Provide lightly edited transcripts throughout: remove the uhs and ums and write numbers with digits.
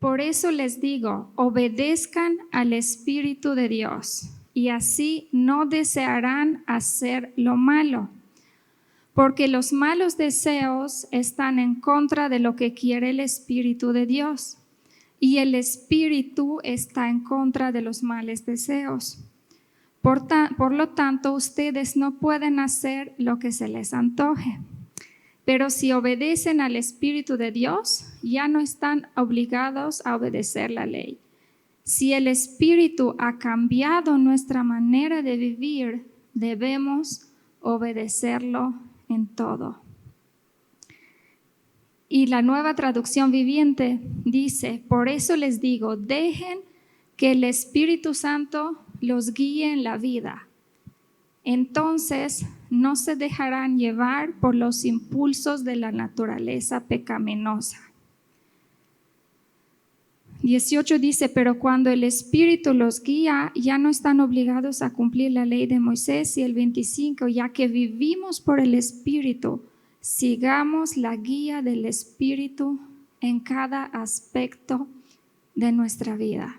Por eso les digo, obedezcan al Espíritu de Dios, y así no desearán hacer lo malo. Porque los malos deseos están en contra de lo que quiere el Espíritu de Dios, y el Espíritu está en contra de los malos deseos. Por lo tanto, ustedes no pueden hacer lo que se les antoje. Pero si obedecen al Espíritu de Dios, ya no están obligados a obedecer la ley. Si el Espíritu ha cambiado nuestra manera de vivir, debemos obedecerlo en todo. Y la Nueva Traducción Viviente dice, por eso les digo, dejen que el Espíritu Santo los guíe en la vida. Entonces no se dejarán llevar por los impulsos de la naturaleza pecaminosa. 18 dice, pero cuando el Espíritu los guía, ya no están obligados a cumplir la ley de Moisés. Y el 25, ya que vivimos por el Espíritu, sigamos la guía del Espíritu en cada aspecto de nuestra vida.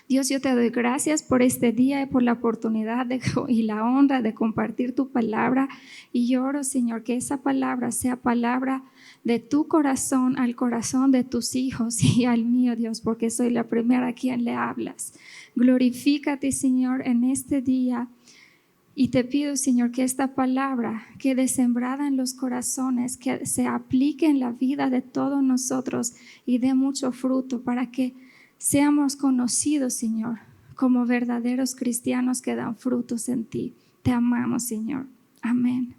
Dios, yo te doy gracias por este día y por la oportunidad y la honra de compartir tu palabra. Y yo oro, Señor, que esa palabra sea palabra de tu corazón al corazón de tus hijos y al mío, Dios, porque soy la primera a quien le hablas. Glorifícate, Señor, en este día. Y te pido, Señor, que esta palabra quede sembrada en los corazones, que se aplique en la vida de todos nosotros y dé mucho fruto para que seamos conocidos, Señor, como verdaderos cristianos que dan frutos en ti. Te amamos, Señor. Amén.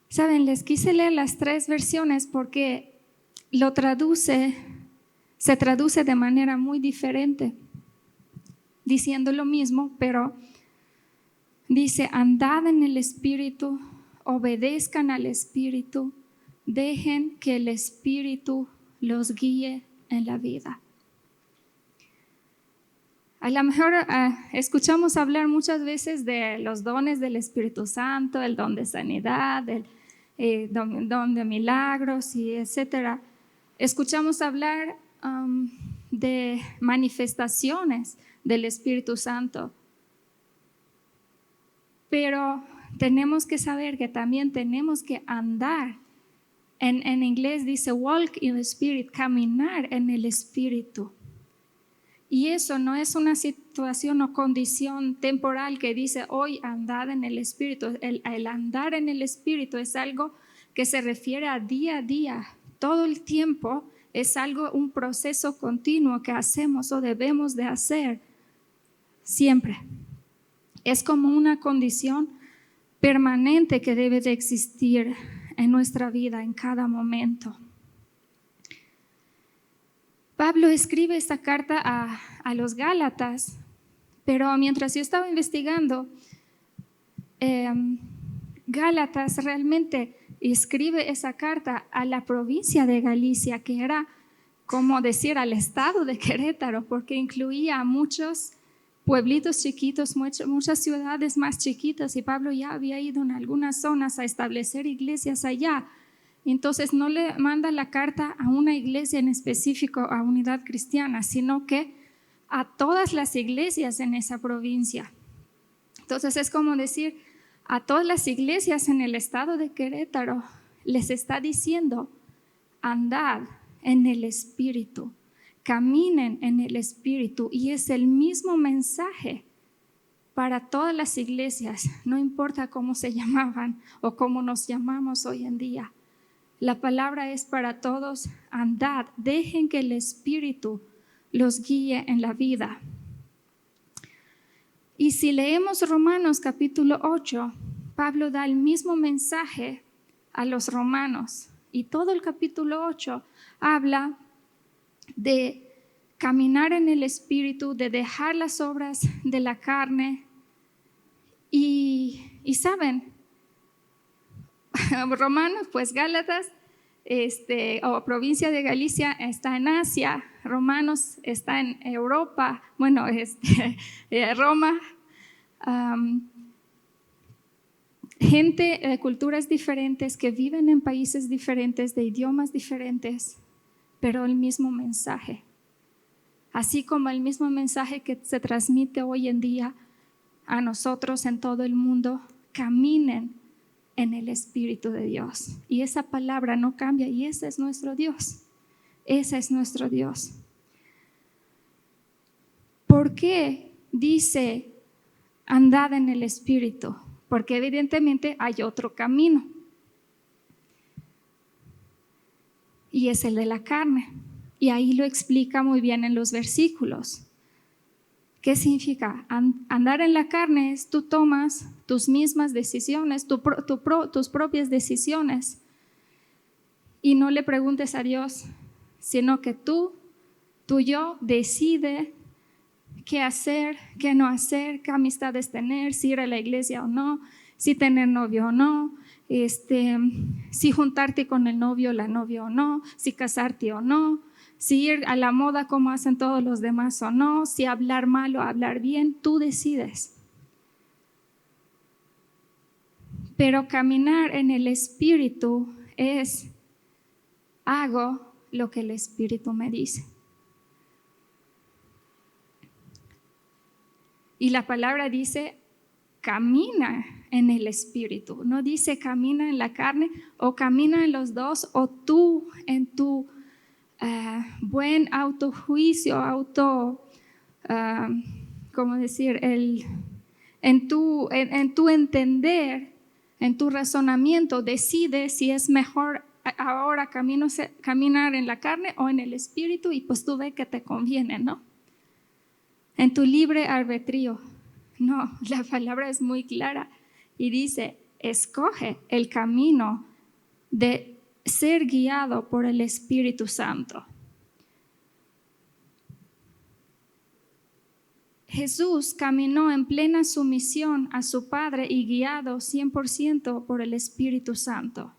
Saben, les quise leer las 3 versiones porque se traduce de manera muy diferente, diciendo lo mismo, pero dice, andad en el Espíritu, obedezcan al Espíritu, dejen que el Espíritu los guíe en la vida. A lo mejor escuchamos hablar muchas veces de los dones del Espíritu Santo, el don de sanidad, el don de milagros y etcétera. Escuchamos hablar de manifestaciones del Espíritu Santo. Pero tenemos que saber que también tenemos que andar. En inglés dice walk in the Spirit, caminar en el Espíritu. Y eso no es una situación o condición temporal que dice hoy andad en el Espíritu. El andar en el Espíritu es algo que se refiere a día, todo el tiempo. Es un proceso continuo que hacemos o debemos de hacer siempre. Es como una condición permanente que debe de existir en nuestra vida en cada momento. Pablo escribe esta carta a los Gálatas, pero mientras yo estaba investigando, Gálatas realmente escribe esa carta a la provincia de Galicia, que era como decir al estado de Querétaro, porque incluía a muchos pueblitos chiquitos, muchas ciudades más chiquitas, y Pablo ya había ido en algunas zonas a establecer iglesias allá. Entonces no le manda la carta a una iglesia en específico, a Unidad Cristiana, sino que a todas las iglesias en esa provincia. Entonces es como decir, a todas las iglesias en el estado de Querétaro les está diciendo, andad en el Espíritu, caminen en el Espíritu, y es el mismo mensaje para todas las iglesias, no importa cómo se llamaban o cómo nos llamamos hoy en día. La palabra es para todos, andad, dejen que el Espíritu los guíe en la vida. Y si leemos Romanos capítulo 8, Pablo da el mismo mensaje a los romanos, y todo el capítulo 8 habla de caminar en el Espíritu, de dejar las obras de la carne. Y saben, Romanos, pues Gálatas o provincia de Galicia está en Asia, Romanos está en Europa, gente de culturas diferentes que viven en países diferentes, de idiomas diferentes, pero el mismo mensaje. Así como el mismo mensaje que se transmite hoy en día a nosotros en todo el mundo, caminen en el Espíritu de Dios. Y esa palabra no cambia y ese es nuestro Dios. Ese es nuestro Dios. ¿Por qué dice andad en el Espíritu? Porque evidentemente hay otro camino. Y es el de la carne. Y ahí lo explica muy bien en los versículos. ¿Qué significa? Andar en la carne es tú tomas tus mismas decisiones, tus propias decisiones. Y no le preguntes a Dios, sino que tú, yo, decide qué hacer, qué no hacer, qué amistades tener, si ir a la iglesia o no, si tener novio o no, si juntarte con el novio o la novia o no, si casarte o no, si ir a la moda como hacen todos los demás o no, si hablar mal o hablar bien, tú decides. Pero caminar en el Espíritu es, hago lo que el Espíritu me dice. Y la palabra dice, camina en el Espíritu. No dice camina en la carne o camina en los dos o tú en tu buen autojuicio, ¿cómo decir? En tu entender, en tu razonamiento, decide si es mejor ahora caminar en la carne o en el Espíritu y pues tú ves que te conviene, ¿no? En tu libre albedrío. No, la palabra es muy clara y dice, escoge el camino de ser guiado por el Espíritu Santo. Jesús caminó en plena sumisión a su Padre y guiado 100% por el Espíritu Santo.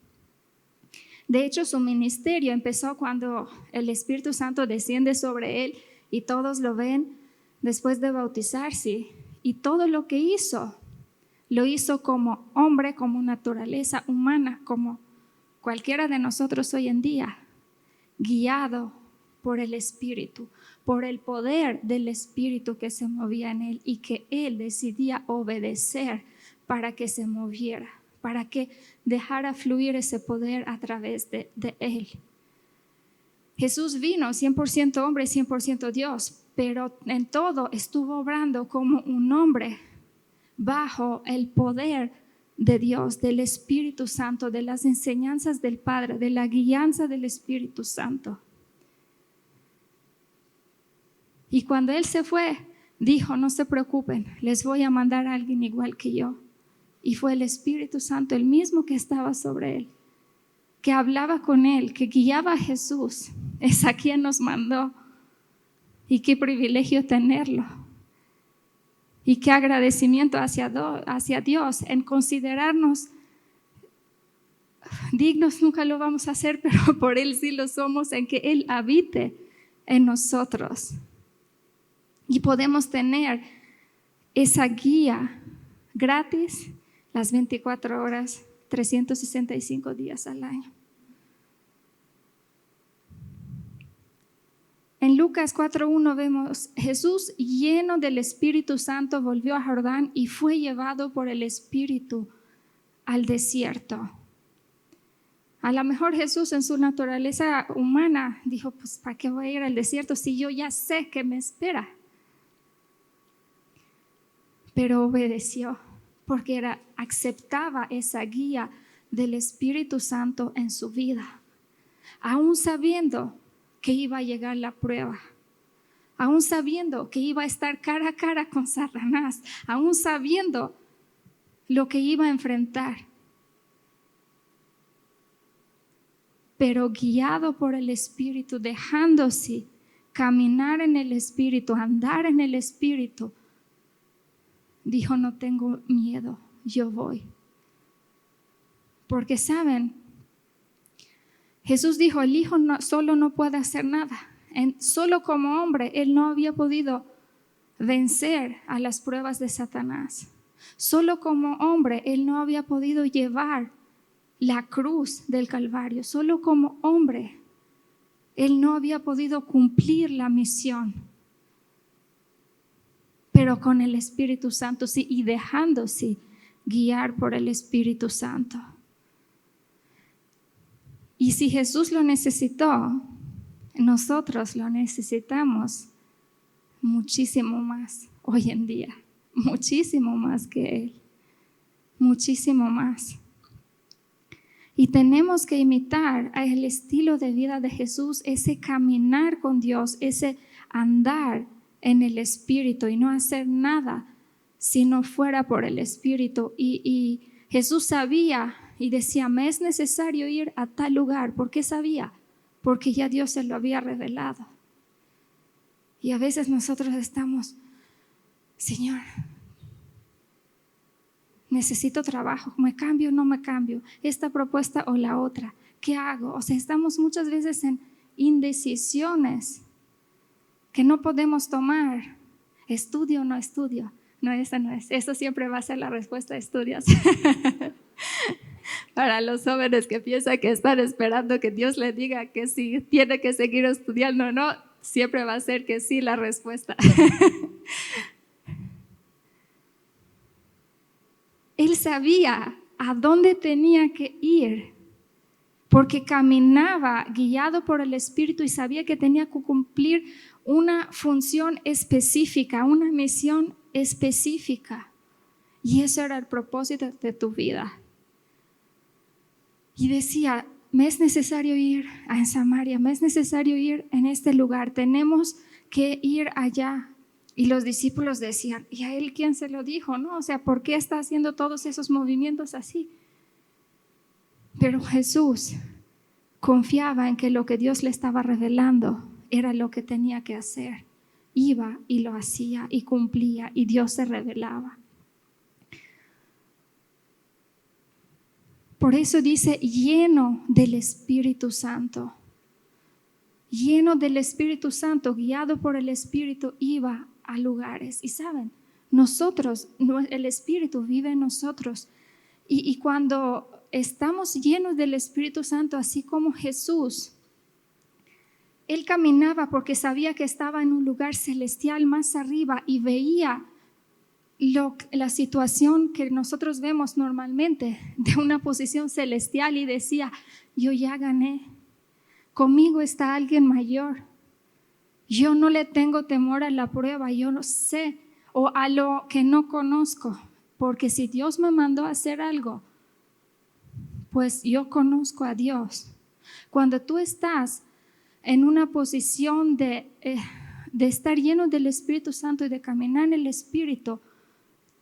De hecho, su ministerio empezó cuando el Espíritu Santo desciende sobre él y todos lo ven después de bautizarse. Y todo lo que hizo, lo hizo como hombre, como naturaleza humana, como cualquiera de nosotros hoy en día, guiado por el Espíritu, por el poder del Espíritu que se movía en él y que él decidía obedecer para que se moviera, para que dejara fluir ese poder a través de él. Jesús vino 100% hombre y 100% Dios, pero en todo estuvo obrando como un hombre bajo el poder de Dios, del Espíritu Santo, de las enseñanzas del Padre, de la guianza del Espíritu Santo. Y cuando Él se fue, dijo, no se preocupen, les voy a mandar a alguien igual que yo. Y fue el Espíritu Santo, el mismo que estaba sobre Él, que hablaba con Él, que guiaba a Jesús. Es a quien nos mandó. Y qué privilegio tenerlo. Y qué agradecimiento hacia Dios en considerarnos dignos. Nunca lo vamos a hacer, pero por Él sí lo somos, en que Él habite en nosotros. Y podemos tener esa guía gratis las 24 horas, 365 días al año. En Lucas 4:1 vemos, Jesús lleno del Espíritu Santo volvió a Jordán y fue llevado por el Espíritu al desierto. A lo mejor Jesús en su naturaleza humana dijo, pues ¿para qué voy a ir al desierto si yo ya sé que me espera? Pero obedeció porque aceptaba esa guía del Espíritu Santo en su vida, aún sabiendo que iba a llegar la prueba, aún sabiendo que iba a estar cara a cara con Satanás, aún sabiendo lo que iba a enfrentar, pero guiado por el Espíritu, dejándose caminar en el Espíritu, andar en el Espíritu, dijo, no tengo miedo, yo voy. Porque saben, Jesús dijo, el Hijo solo no puede hacer nada. Solo como hombre, Él no había podido vencer a las pruebas de Satanás. Solo como hombre, Él no había podido llevar la cruz del Calvario. Solo como hombre, Él no había podido cumplir la misión. Pero con el Espíritu Santo sí, y dejándose guiar por el Espíritu Santo. Y si Jesús lo necesitó, nosotros lo necesitamos muchísimo más hoy en día, muchísimo más que Él, muchísimo más. Y tenemos que imitar el estilo de vida de Jesús, ese caminar con Dios, ese andar en el Espíritu y no hacer nada si no fuera por el Espíritu. Y Jesús sabía y decía, me es necesario ir a tal lugar. ¿Por qué sabía? Porque ya Dios se lo había revelado. Y a veces nosotros estamos, Señor, necesito trabajo, ¿me cambio o no me cambio? ¿Esta propuesta o la otra? ¿Qué hago? O sea, estamos muchas veces en indecisiones que no podemos tomar. ¿Estudio o no estudio? No, esa no es. Eso siempre va a ser la respuesta, estudias. Para los jóvenes que piensan que están esperando que Dios les diga que sí, tiene que seguir estudiando, no, siempre va a ser que sí la respuesta. Él sabía a dónde tenía que ir, porque caminaba guiado por el Espíritu y sabía que tenía que cumplir una función específica, una misión específica. Y eso era el propósito de tu vida. Y decía, me es necesario ir a Samaria, me es necesario ir en este lugar, tenemos que ir allá. Y los discípulos decían, ¿y a él quién se lo dijo? ¿No? O sea, ¿por qué está haciendo todos esos movimientos así? Pero Jesús confiaba en que lo que Dios le estaba revelando era lo que tenía que hacer. Iba y lo hacía y cumplía y Dios se revelaba. Por eso dice, lleno del Espíritu Santo. Lleno del Espíritu Santo, guiado por el Espíritu, iba a lugares. Y saben, nosotros, el Espíritu vive en nosotros. Y cuando estamos llenos del Espíritu Santo, así como Jesús, Él caminaba porque sabía que estaba en un lugar celestial más arriba y veía la situación que nosotros vemos normalmente de una posición celestial y decía, yo ya gané, conmigo está alguien mayor, yo no le tengo temor a la prueba, yo no sé, o a lo que no conozco, porque si Dios me mandó a hacer algo, pues yo conozco a Dios. Cuando tú estás en una posición de estar lleno del Espíritu Santo y de caminar en el Espíritu,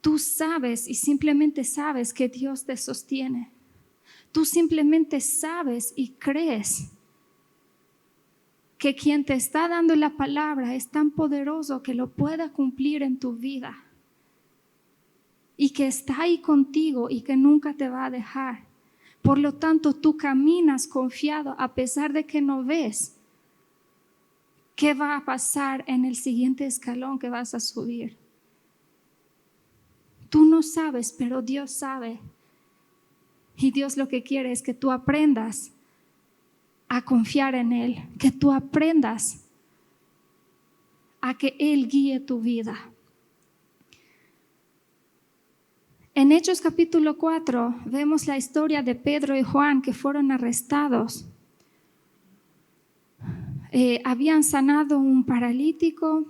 tú sabes y simplemente sabes que Dios te sostiene. Tú simplemente sabes y crees que quien te está dando la palabra es tan poderoso que lo pueda cumplir en tu vida y que está ahí contigo y que nunca te va a dejar. Por lo tanto, tú caminas confiado a pesar de que no ves qué va a pasar en el siguiente escalón que vas a subir. Tú no sabes, pero Dios sabe. Y Dios lo que quiere es que tú aprendas a confiar en Él, que tú aprendas a que Él guíe tu vida. En Hechos capítulo 4 vemos la historia de Pedro y Juan que fueron arrestados. Habían sanado un paralítico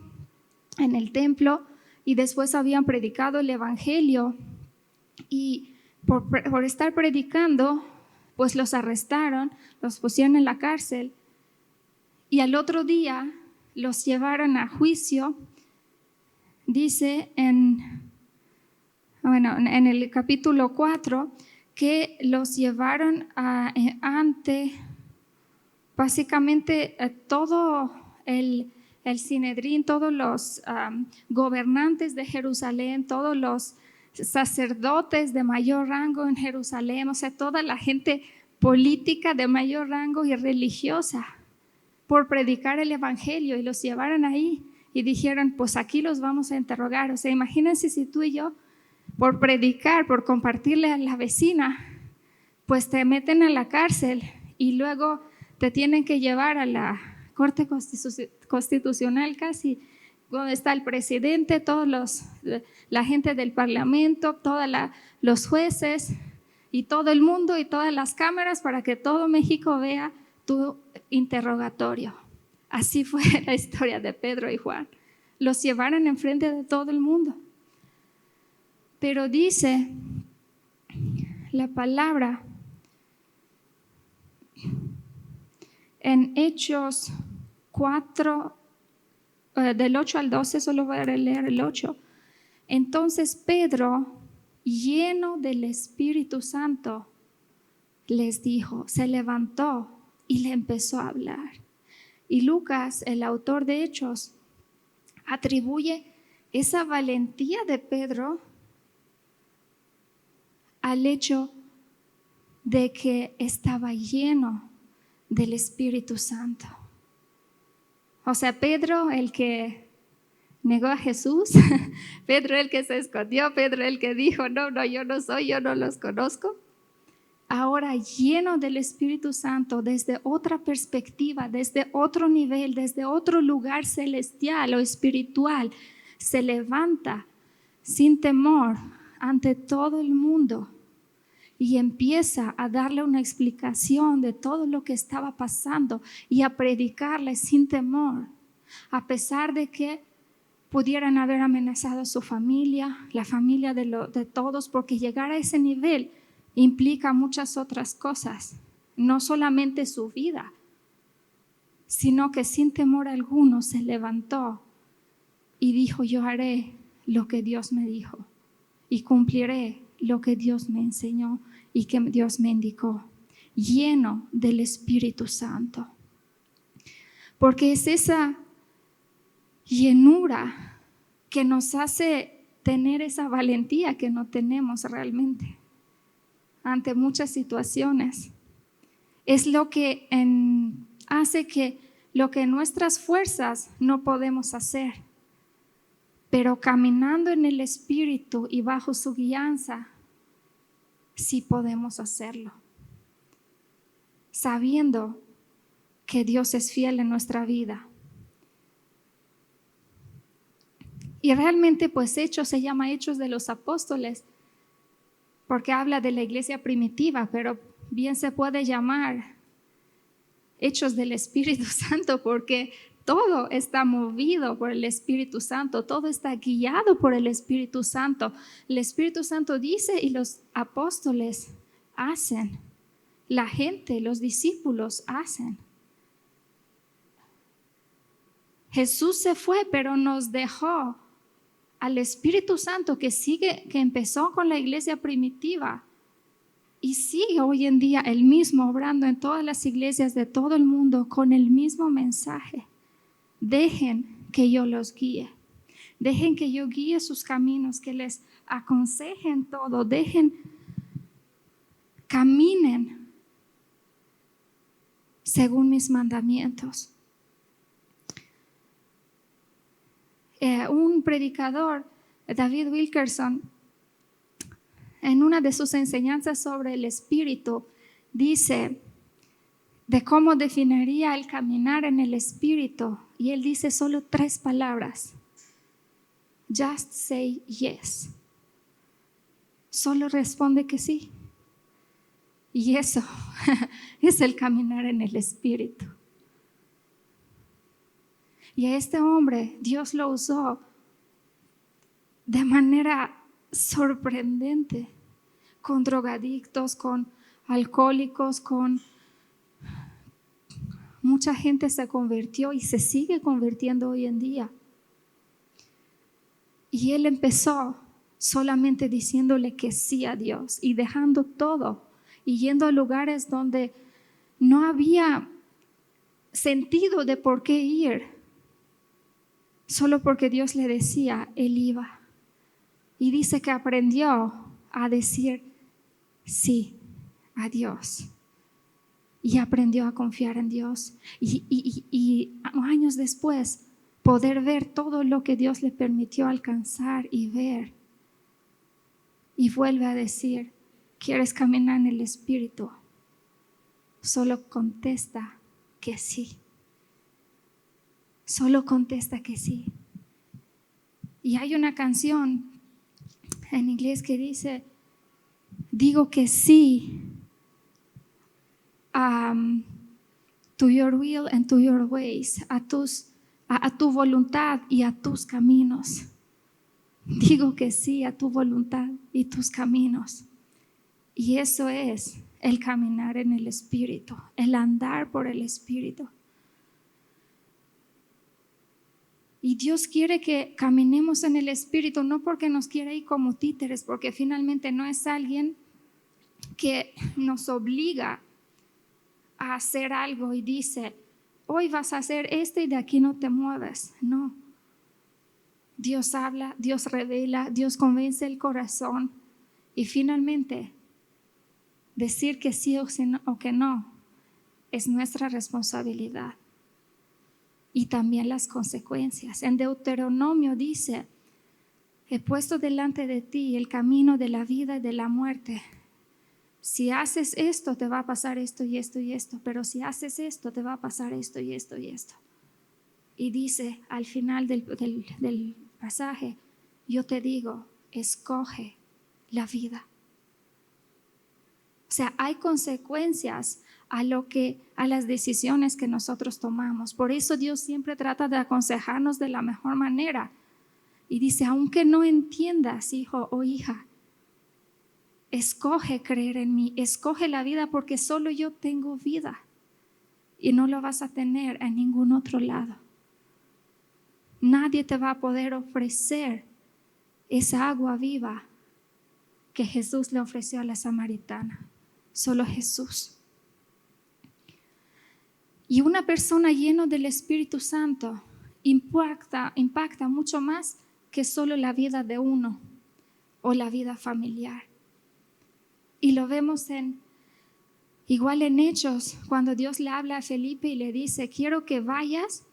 en el templo y después habían predicado el evangelio y por estar predicando pues los arrestaron, los pusieron en la cárcel y al otro día los llevaron a juicio. Dice en el capítulo 4 que los llevaron ante básicamente todo el Sinedrín, todos los gobernantes de Jerusalén, todos los sacerdotes de mayor rango en Jerusalén, o sea, toda la gente política de mayor rango y religiosa por predicar el evangelio, y los llevaron ahí y dijeron, pues aquí los vamos a interrogar. O sea, imagínense si tú y yo por predicar, por compartirle a la vecina, pues te meten a la cárcel y luego te tienen que llevar a la Corte Constitucional casi, donde está el presidente, la gente del parlamento, todos los jueces y todo el mundo y todas las cámaras para que todo México vea tu interrogatorio. Así fue la historia de Pedro y Juan. Los llevaron enfrente de todo el mundo. Pero dice la palabra en Hechos 4, del 8 al 12, solo voy a leer el 8. Entonces Pedro, lleno del Espíritu Santo, les dijo, se levantó y le empezó a hablar. Y Lucas, el autor de Hechos, atribuye esa valentía de Pedro al hecho de que estaba lleno del Espíritu Santo. O sea, Pedro, el que negó a Jesús, Pedro el que se escondió, Pedro el que dijo, no, yo no soy, yo no los conozco. Ahora lleno del Espíritu Santo, desde otra perspectiva, desde otro nivel, desde otro lugar celestial o espiritual, se levanta sin temor ante todo el mundo y empieza a darle una explicación de todo lo que estaba pasando y a predicarle sin temor, a pesar de que pudieran haber amenazado a su familia, la familia de todos, porque llegar a ese nivel implica muchas otras cosas, no solamente su vida, sino que sin temor alguno se levantó y dijo, yo haré lo que Dios me dijo y cumpliré lo que Dios me enseñó y que Dios me indicó, lleno del Espíritu Santo. Porque es esa llenura que nos hace tener esa valentía que no tenemos realmente ante muchas situaciones. Es lo que hace que lo que nuestras fuerzas no podemos hacer, pero caminando en el Espíritu y bajo su guianza, sí podemos hacerlo, sabiendo que Dios es fiel en nuestra vida. Y realmente pues Hechos se llama Hechos de los Apóstoles porque habla de la iglesia primitiva, pero bien se puede llamar Hechos del Espíritu Santo porque todo está movido por el Espíritu Santo, todo está guiado por el Espíritu Santo. El Espíritu Santo dice y los apóstoles hacen, la gente, los discípulos hacen. Jesús se fue, pero nos dejó al Espíritu Santo que empezó con la iglesia primitiva y sigue hoy en día el mismo obrando en todas las iglesias de todo el mundo con el mismo mensaje. Dejen que yo los guíe, dejen que yo guíe sus caminos, que les aconseje en todo, caminen según mis mandamientos. Un predicador, David Wilkerson, en una de sus enseñanzas sobre el Espíritu, dice de cómo definiría el caminar en el Espíritu, y él dice solo 3 palabras: just say yes. Solo responde que sí. Y eso es el caminar en el Espíritu. Y a este hombre Dios lo usó de manera sorprendente, con drogadictos, con alcohólicos, con mucha gente se convirtió y se sigue convirtiendo hoy en día. Y él empezó solamente diciéndole que sí a Dios y dejando todo y yendo a lugares donde no había sentido de por qué ir. Solo porque Dios le decía, él iba. Y dice que aprendió a decir sí a Dios. Y aprendió a confiar en Dios. Y años después, poder ver todo lo que Dios le permitió alcanzar y ver. y vuelve a decir, ¿quieres caminar en el Espíritu? Solo contesta que sí. Solo contesta que sí. Y hay una canción en inglés que dice, digo que sí to your will and to your ways, a tu voluntad y a tus caminos. Digo que sí a tu voluntad y tus caminos. Y eso es el caminar en el Espíritu, el andar por el Espíritu. Y Dios quiere que caminemos en el Espíritu, no porque nos quiera ir como títeres, porque finalmente no es alguien que nos obliga a hacer algo y dice, hoy vas a hacer esto y de aquí no te mueves. No. Dios habla, Dios revela, Dios convence el corazón y finalmente decir que sí o que no es nuestra responsabilidad. Y también las consecuencias. En Deuteronomio dice, he puesto delante de ti el camino de la vida y de la muerte. Si haces esto, te va a pasar esto y esto y esto, pero si haces esto, te va a pasar esto y esto y esto. Y dice al final del pasaje, yo te digo, escoge la vida. O sea, hay consecuencias a las decisiones que nosotros tomamos. Por eso Dios siempre trata de aconsejarnos de la mejor manera. Y dice, aunque no entiendas, hijo o hija, escoge creer en mí, escoge la vida porque solo yo tengo vida y no lo vas a tener en ningún otro lado. Nadie te va a poder ofrecer esa agua viva que Jesús le ofreció a la samaritana. Solo Jesús. Y una persona llena del Espíritu Santo impacta mucho más que solo la vida de uno o la vida familiar. Y lo vemos igual en Hechos, cuando Dios le habla a Felipe y le dice, quiero que vayas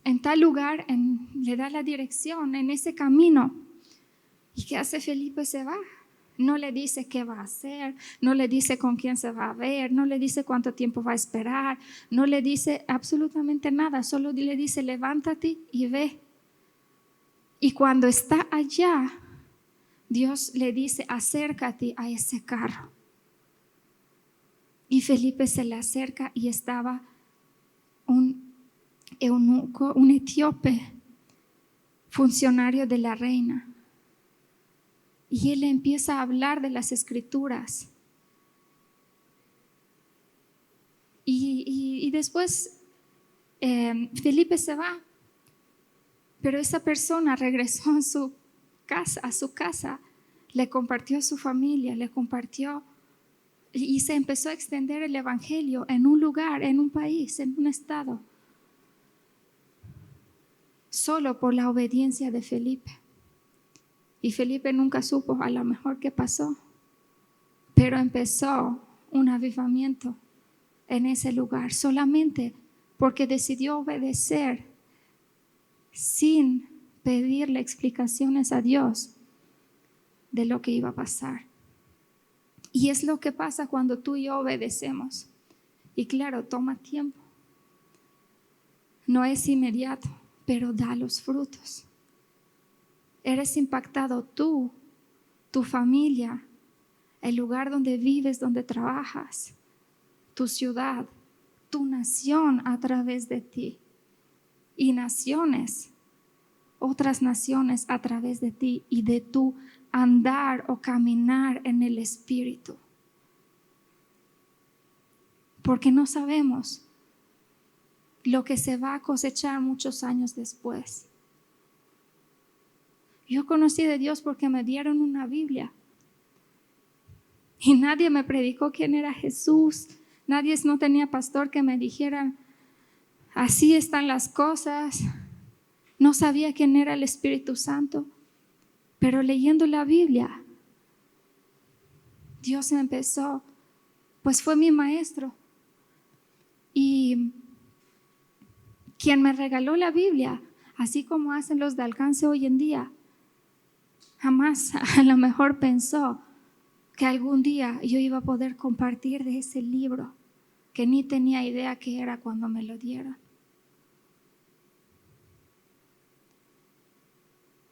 en tal lugar, le da la dirección en ese camino. ¿Y qué hace Felipe? Se va. No le dice qué va a hacer, no le dice con quién se va a ver, no le dice cuánto tiempo va a esperar, no le dice absolutamente nada, solo le dice levántate y ve. Y cuando está allá, Dios le dice acércate a ese carro. Y Felipe se le acerca y estaba un eunuco, un etíope, funcionario de la reina. Y él empieza a hablar de las escrituras. Y después Felipe se va. Pero esa persona regresó a su casa, le compartió a su familia, le compartió y se empezó a extender el evangelio en un lugar, en un país, en un estado. Solo por la obediencia de Felipe. Y Felipe nunca supo a lo mejor qué pasó, pero empezó un avivamiento en ese lugar solamente porque decidió obedecer sin pedirle explicaciones a Dios de lo que iba a pasar. Y es lo que pasa cuando tú y yo obedecemos. Y claro, toma tiempo. No es inmediato, pero da los frutos. Eres impactado tú, tu familia, el lugar donde vives, donde trabajas, tu ciudad, tu nación a través de ti. Y naciones, otras naciones a través de ti y de tu andar o caminar en el Espíritu. Porque no sabemos lo que se va a cosechar muchos años después. Yo conocí de Dios porque me dieron una Biblia y nadie me predicó quién era Jesús. No tenía pastor que me dijera así están las cosas. No sabía quién era el Espíritu Santo, pero leyendo la Biblia, Dios me empezó, pues fue mi maestro. Y quien me regaló la Biblia, así como hacen los de alcance hoy en día, jamás a lo mejor pensó que algún día yo iba a poder compartir de ese libro que ni tenía idea qué era cuando me lo dieron.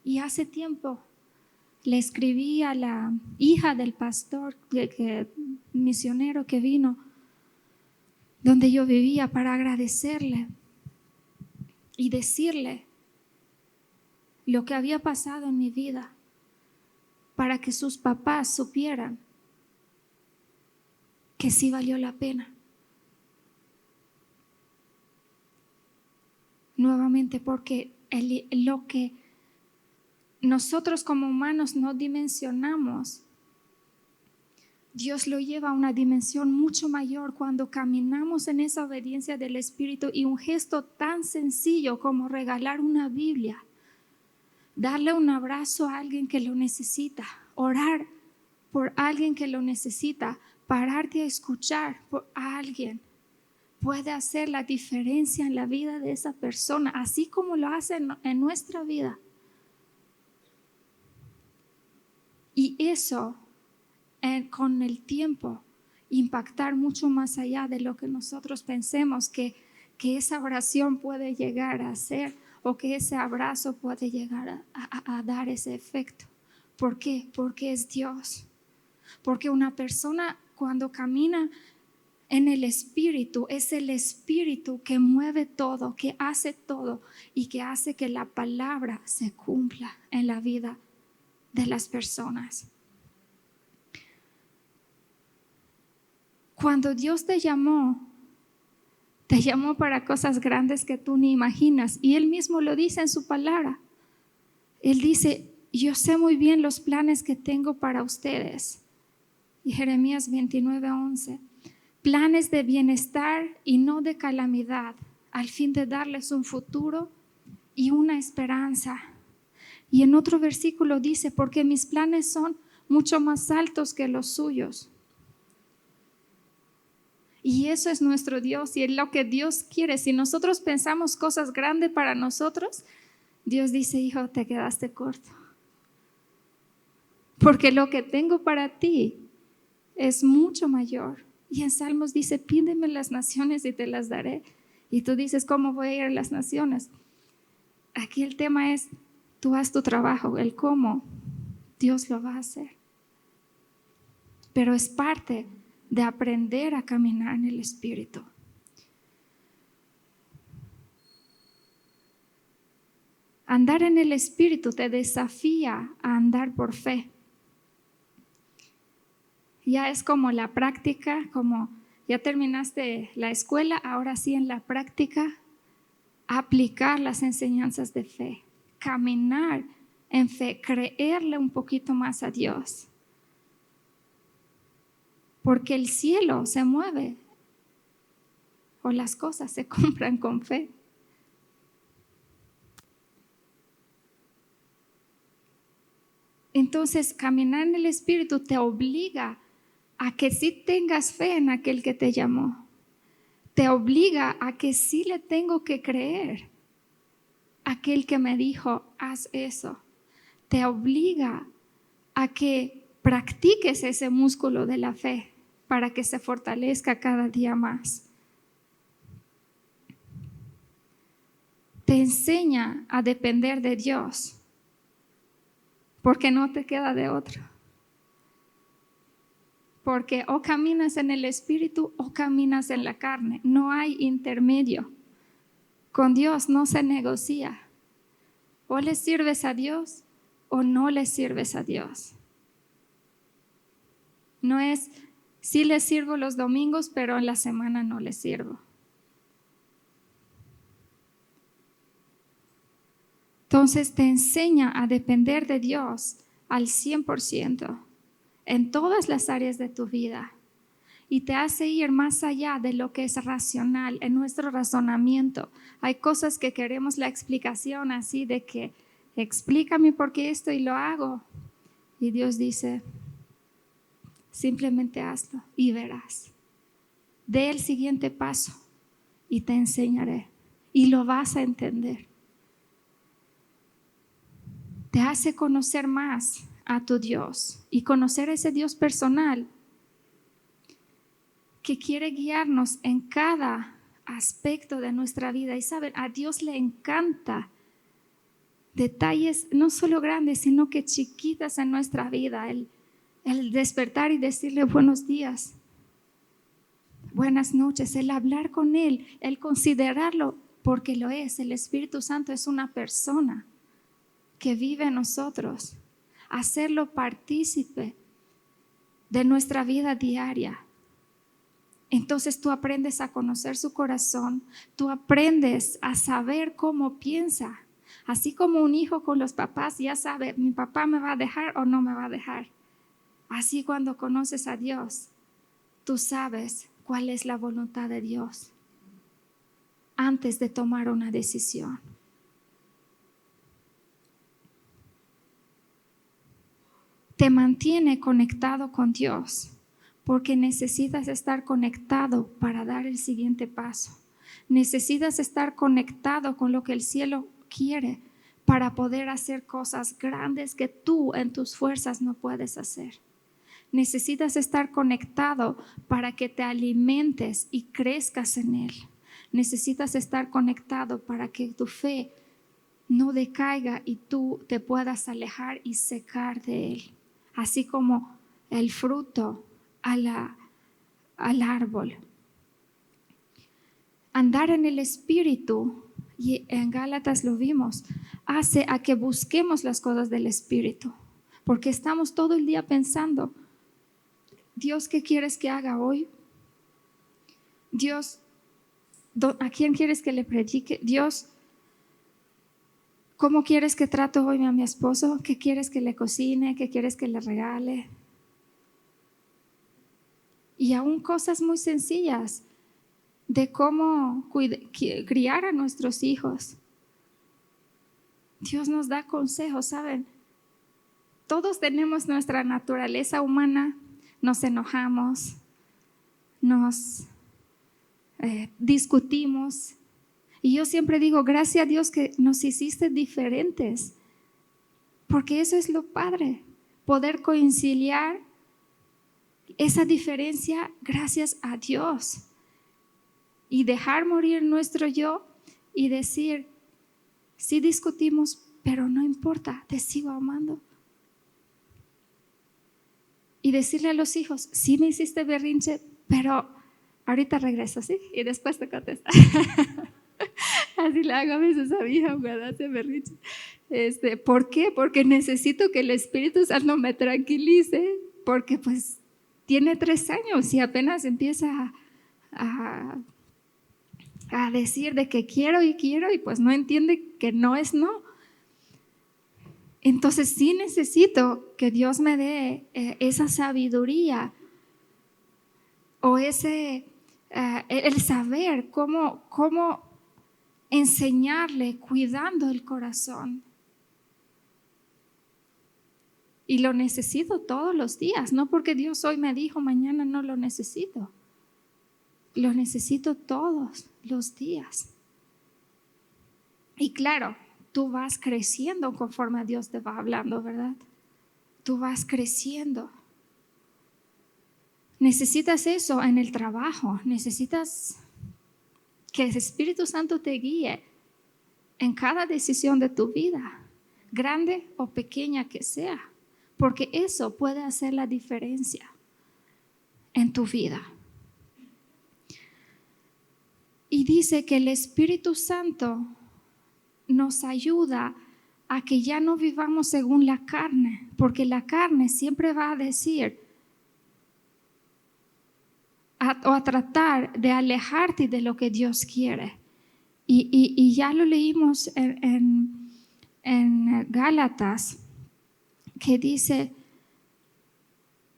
Y hace tiempo le escribí a la hija del pastor misionero que vino donde yo vivía para agradecerle y decirle lo que había pasado en mi vida para que sus papás supieran que sí valió la pena. Nuevamente, porque lo que nosotros como humanos no dimensionamos, Dios lo lleva a una dimensión mucho mayor cuando caminamos en esa obediencia del Espíritu. Y un gesto tan sencillo como regalar una Biblia, darle un abrazo a alguien que lo necesita, orar por alguien que lo necesita, pararte a escuchar a alguien, puede hacer la diferencia en la vida de esa persona, así como lo hace en nuestra vida. Y eso, con el tiempo, impactar mucho más allá de lo que nosotros pensemos que esa oración puede llegar a hacer, o que ese abrazo puede llegar a dar ese efecto. ¿Por qué? Porque es Dios. Porque una persona cuando camina en el Espíritu, es el Espíritu que mueve todo, que hace todo y que hace que la palabra se cumpla en la vida de las personas. Cuando Dios te llamó para cosas grandes que tú ni imaginas, y Él mismo lo dice en su palabra. Él dice, yo sé muy bien los planes que tengo para ustedes. Y Jeremías 29:11, planes de bienestar y no de calamidad, al fin de darles un futuro y una esperanza. Y en otro versículo dice, porque mis planes son mucho más altos que los suyos. Y eso es nuestro Dios y es lo que Dios quiere. Si nosotros pensamos cosas grandes para nosotros, Dios dice, hijo, te quedaste corto. Porque lo que tengo para ti es mucho mayor. Y en Salmos dice, pídeme las naciones y te las daré. Y tú dices, ¿cómo voy a ir a las naciones? Aquí el tema es, tú haz tu trabajo, el cómo, Dios lo va a hacer. Pero es parte de aprender a caminar en el Espíritu. Andar en el Espíritu te desafía a andar por fe. Ya es como la práctica, como ya terminaste la escuela, ahora sí en la práctica, aplicar las enseñanzas de fe, caminar en fe, creerle un poquito más a Dios. Porque el cielo se mueve o las cosas se compran con fe. Entonces, caminar en el Espíritu te obliga a que sí tengas fe en aquel que te llamó. Te obliga a que sí le tengo que creer a aquel que me dijo, haz eso. Te obliga a que practiques ese músculo de la fe para que se fortalezca cada día más. Te enseña a depender de Dios, porque no te queda de otro. Porque o caminas en el Espíritu o caminas en la carne. No hay intermedio. Con Dios no se negocia. O le sirves a Dios o no le sirves a Dios. No es, sí le sirvo los domingos, pero en la semana no le sirvo. Entonces te enseña a depender de Dios al 100%. En todas las áreas de tu vida, y te hace ir más allá de lo que es racional en nuestro razonamiento. Hay cosas que queremos la explicación así de que explícame por qué esto y lo hago, y Dios dice simplemente hazlo y verás. Dé el siguiente paso y te enseñaré y lo vas a entender. te hace conocer más a tu Dios y conocer a ese Dios personal que quiere guiarnos en cada aspecto de nuestra vida. Y saben, a Dios le encanta detalles no solo grandes, sino que chiquitas en nuestra vida. El despertar y decirle buenos días, buenas noches, el hablar con Él, el considerarlo porque lo es. El Espíritu Santo es una persona que vive en nosotros. Hacerlo partícipe de nuestra vida diaria. Entonces tú aprendes a conocer su corazón, tú aprendes a saber cómo piensa. Así como un hijo con los papás ya sabe, mi papá me va a dejar o no me va a dejar. Así cuando conoces a Dios, tú sabes cuál es la voluntad de Dios antes de tomar una decisión. Te mantiene conectado con Dios porque necesitas estar conectado para dar el siguiente paso. Necesitas estar conectado con lo que el cielo quiere para poder hacer cosas grandes que tú en tus fuerzas no puedes hacer. Necesitas estar conectado para que te alimentes y crezcas en Él. Necesitas estar conectado para que tu fe no decaiga y tú te puedas alejar y secar de Él. Así como el fruto al árbol. Andar en el Espíritu, y en Gálatas lo vimos, hace a que busquemos las cosas del Espíritu, porque estamos todo el día pensando, Dios, ¿qué quieres que haga hoy? Dios, ¿a quién quieres que le predique? Dios, ¿cómo quieres que trato hoy a mi esposo? ¿Qué quieres que le cocine? ¿Qué quieres que le regale? Y aún cosas muy sencillas de cómo criar a nuestros hijos. Dios nos da consejos, ¿saben? Todos tenemos nuestra naturaleza humana, nos enojamos, nos discutimos. Y yo siempre digo, gracias a Dios que nos hiciste diferentes, porque eso es lo padre, poder conciliar esa diferencia gracias a Dios y dejar morir nuestro yo y decir, sí discutimos, pero no importa, te sigo amando. Y decirle a los hijos, sí me hiciste berrinche, pero ahorita regreso, ¿sí? Y después te contesto. Así le hago a veces a mi hija cuando hace berrinche. ¿Por qué? Porque necesito que el Espíritu Santo me tranquilice, porque pues tiene 3 años y apenas empieza a decir de que quiero y pues no entiende que no es no. Entonces sí necesito que Dios me dé esa sabiduría o el saber cómo enseñarle cuidando el corazón. Y lo necesito todos los días, no porque Dios hoy me dijo, mañana no lo necesito. Lo necesito todos los días. Y claro, tú vas creciendo conforme a Dios te va hablando, ¿verdad? Tú vas creciendo. Necesitas eso en el trabajo, necesitas que el Espíritu Santo te guíe en cada decisión de tu vida, grande o pequeña que sea, porque eso puede hacer la diferencia en tu vida. Y dice que el Espíritu Santo nos ayuda a que ya no vivamos según la carne, porque la carne siempre va a decir o a tratar de alejarte de lo que Dios quiere. Y ya lo leímos en Gálatas, que dice,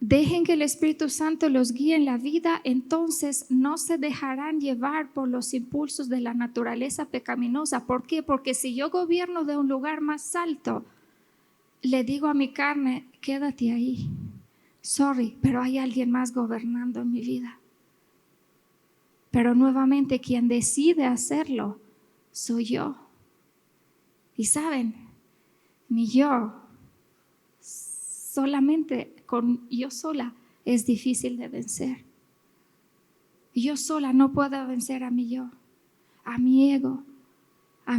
dejen que el Espíritu Santo los guíe en la vida, entonces no se dejarán llevar por los impulsos de la naturaleza pecaminosa. ¿Por qué? Porque si yo gobierno de un lugar más alto, le digo a mi carne, quédate ahí. Sorry, pero hay alguien más gobernando en mi vida. Pero nuevamente quien decide hacerlo soy yo. Y saben, mi yo, solamente con yo sola es difícil de vencer. Yo sola no puedo vencer a mi yo, a mi ego, a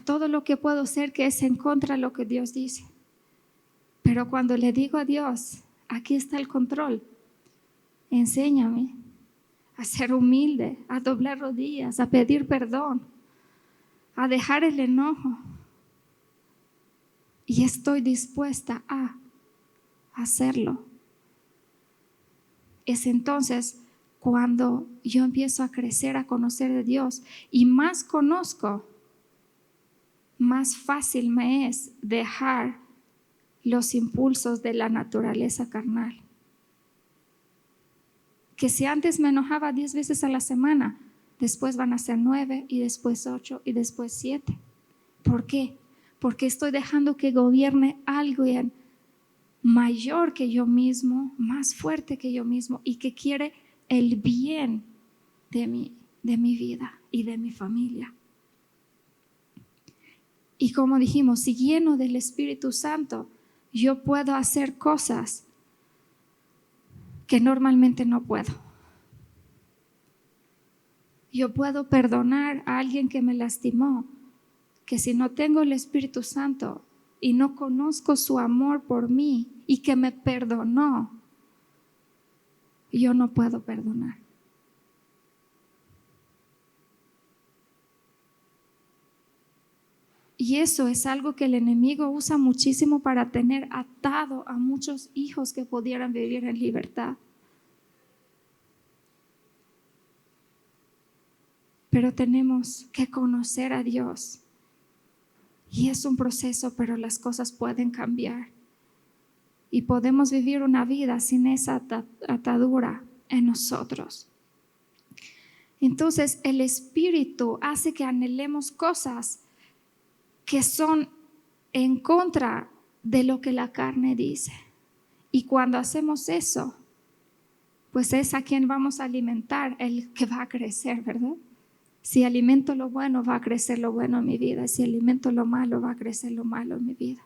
todo lo que puedo ser que es en contra de lo que Dios dice. Pero cuando le digo a Dios, aquí está el control, enséñame a ser humilde, a doblar rodillas, a pedir perdón, a dejar el enojo. Y estoy dispuesta a hacerlo. Es entonces cuando yo empiezo a crecer, a conocer de Dios, y más conozco, más fácil me es dejar los impulsos de la naturaleza carnal. Que si antes me enojaba 10 veces a la semana, después van a ser 9 y después 8 y después 7. ¿Por qué? Porque estoy dejando que gobierne alguien mayor que yo mismo, más fuerte que yo mismo y que quiere el bien de mi vida y de mi familia. Y como dijimos, si lleno del Espíritu Santo, yo puedo hacer cosas que normalmente no puedo. Yo puedo perdonar a alguien que me lastimó, que si no tengo el Espíritu Santo y no conozco su amor por mí y que me perdonó, yo no puedo perdonar. Y eso es algo que el enemigo usa muchísimo para tener atado a muchos hijos que pudieran vivir en libertad. Pero tenemos que conocer a Dios. Y es un proceso, pero las cosas pueden cambiar. Y podemos vivir una vida sin esa atadura en nosotros. Entonces, el Espíritu hace que anhelemos cosas que son en contra de lo que la carne dice. Y cuando hacemos eso, pues es a quien vamos a alimentar, el que va a crecer, ¿verdad? Si alimento lo bueno, va a crecer lo bueno en mi vida. Si alimento lo malo, va a crecer lo malo en mi vida.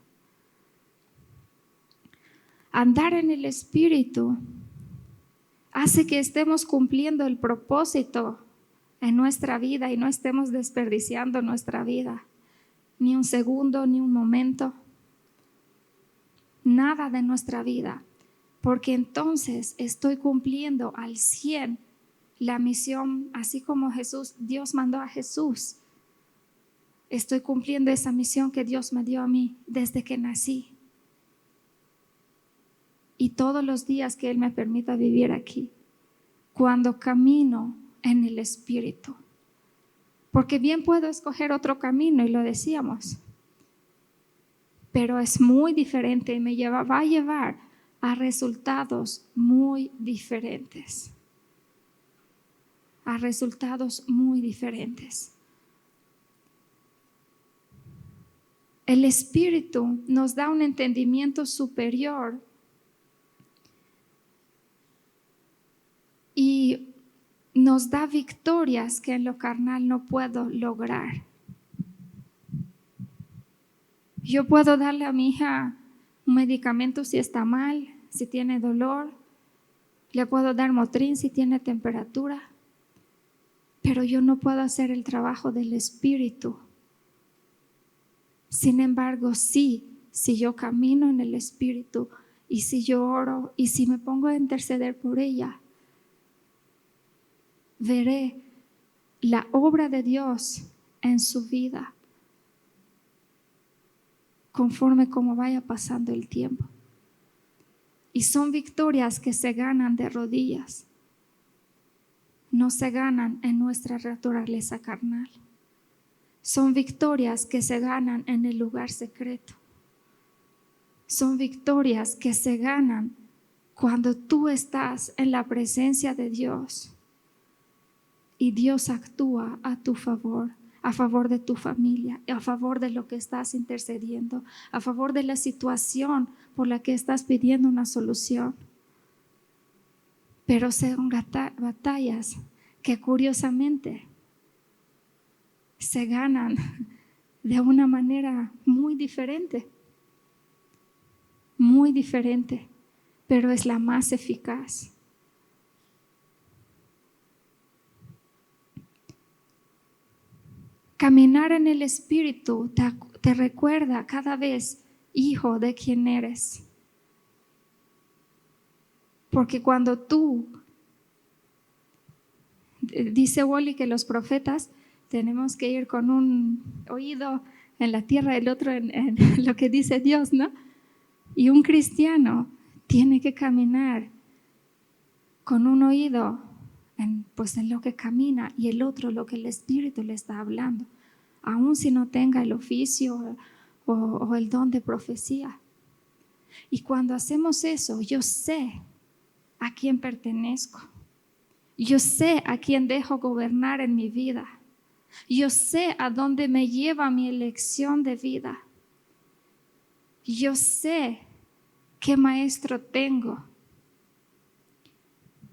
Andar en el Espíritu hace que estemos cumpliendo el propósito en nuestra vida y no estemos desperdiciando nuestra vida. Ni un segundo, ni un momento. Nada de nuestra vida. Porque entonces estoy cumpliendo al 100 la misión, así como Dios mandó a Jesús. Estoy cumpliendo esa misión que Dios me dio a mí desde que nací. Y todos los días que Él me permita vivir aquí, cuando camino en el Espíritu. Porque bien puedo escoger otro camino, y lo decíamos, pero es muy diferente y va a llevar a resultados muy diferentes. A resultados muy diferentes. El Espíritu nos da un entendimiento superior y nos da victorias que en lo carnal no puedo lograr. Yo puedo darle a mi hija un medicamento si está mal, si tiene dolor. Le puedo dar Motrin si tiene temperatura. Pero yo no puedo hacer el trabajo del Espíritu. Sin embargo, si yo camino en el Espíritu y si yo oro y si me pongo a interceder por ella, veré la obra de Dios en su vida conforme como vaya pasando el tiempo. Y son victorias que se ganan de rodillas, no se ganan en nuestra naturaleza carnal. Son victorias que se ganan en el lugar secreto. Son victorias que se ganan cuando tú estás en la presencia de Dios y Dios actúa a tu favor, a favor de tu familia, a favor de lo que estás intercediendo, a favor de la situación por la que estás pidiendo una solución. Pero son batallas que curiosamente se ganan de una manera muy diferente, pero es la más eficaz. Caminar en el Espíritu te recuerda cada vez, hijo, de quién eres. Porque cuando tú, dice Wally que los profetas tenemos que ir con un oído en la tierra, el otro en lo que dice Dios, ¿no? Y un cristiano tiene que caminar con un oído en lo que camina y el otro lo que el Espíritu le está hablando, aun si no tenga el oficio o el don de profecía. Y cuando hacemos eso, yo sé a quién pertenezco. Yo sé a quién dejo gobernar en mi vida. Yo sé a dónde me lleva mi elección de vida. Yo sé qué maestro tengo.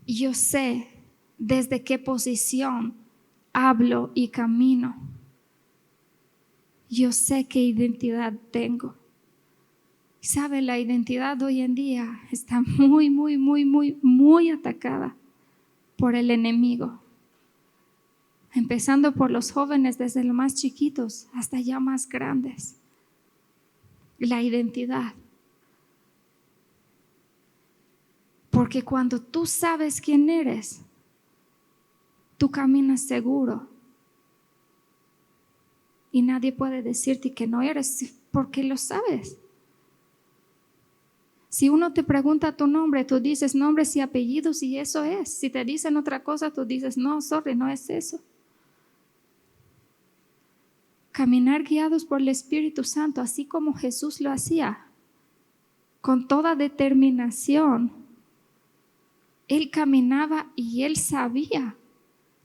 Yo sé desde qué posición hablo y camino. Yo sé qué identidad tengo. ¿Sabe? La identidad hoy en día está muy atacada por el enemigo. Empezando por los jóvenes, desde los más chiquitos hasta ya más grandes. La identidad. Porque cuando tú sabes quién eres, tú caminas seguro. Y nadie puede decirte que no eres porque lo sabes. Si uno te pregunta tu nombre, tú dices nombres y apellidos y eso es. Si te dicen otra cosa, tú dices, no, sorry, no es eso. Caminar guiados por el Espíritu Santo, así como Jesús lo hacía, con toda determinación. Él caminaba y él sabía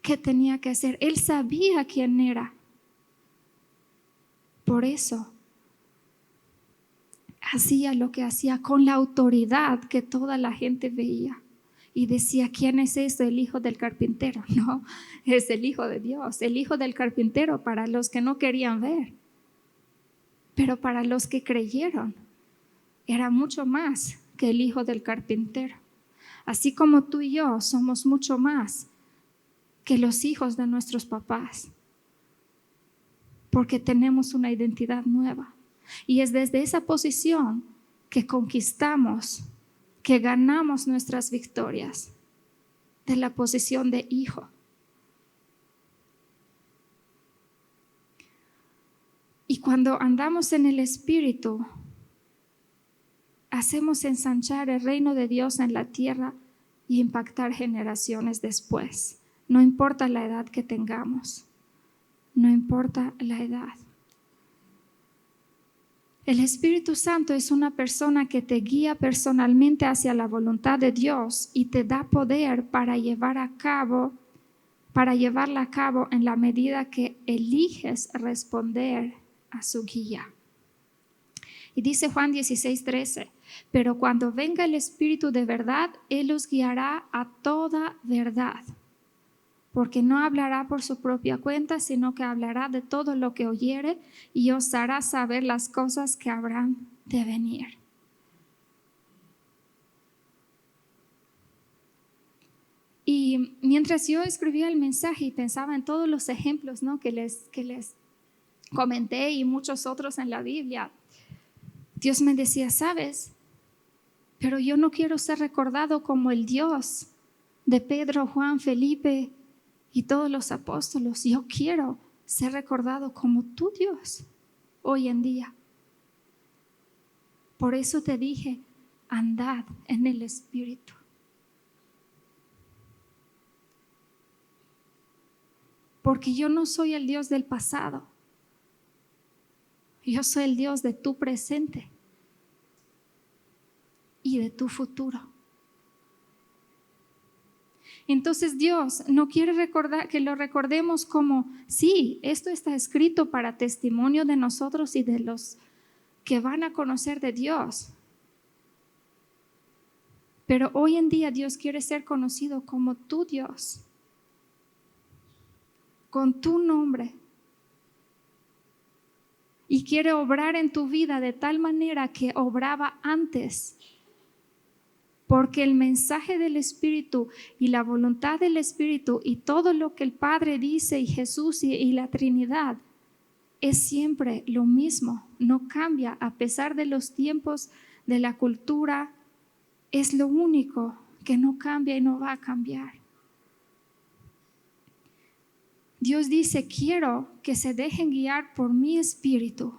qué tenía que hacer. Él sabía quién era. Por eso hacía lo que hacía con la autoridad que toda la gente veía. Y decía, ¿quién es ese? El hijo del carpintero. No, es el hijo de Dios, el hijo del carpintero para los que no querían ver. Pero para los que creyeron, era mucho más que el hijo del carpintero. Así como tú y yo somos mucho más que los hijos de nuestros papás. Porque tenemos una identidad nueva. Y es desde esa posición que conquistamos, que ganamos nuestras victorias, de la posición de hijo. Y cuando andamos en el Espíritu, hacemos ensanchar el reino de Dios en la tierra y impactar generaciones después. No importa la edad que tengamos, no importa la edad. El Espíritu Santo es una persona que te guía personalmente hacia la voluntad de Dios y te da poder para llevarla a cabo en la medida que eliges responder a su guía. Y dice Juan 16:13, pero cuando venga el Espíritu de verdad, Él los guiará a toda verdad. Porque no hablará por su propia cuenta, sino que hablará de todo lo que oyere y os hará saber las cosas que habrán de venir. Y mientras yo escribía el mensaje y pensaba en todos los ejemplos, ¿no? que les comenté y muchos otros en la Biblia, Dios me decía, ¿sabes? Pero yo no quiero ser recordado como el Dios de Pedro, Juan, Felipe y todos los apóstolos. Yo quiero ser recordado como tu Dios hoy en día. Por eso te dije, andad en el Espíritu. Porque yo no soy el Dios del pasado. Yo soy el Dios de tu presente y de tu futuro. Entonces Dios no quiere que lo recordemos como, sí, esto está escrito para testimonio de nosotros y de los que van a conocer de Dios. Pero hoy en día Dios quiere ser conocido como tu Dios, con tu nombre. y quiere obrar en tu vida de tal manera que obraba antes. Porque el mensaje del Espíritu y la voluntad del Espíritu y todo lo que el Padre dice y Jesús y la Trinidad es siempre lo mismo, no cambia a pesar de los tiempos, de la cultura, es lo único que no cambia y no va a cambiar. Dios dice, quiero que se dejen guiar por mi Espíritu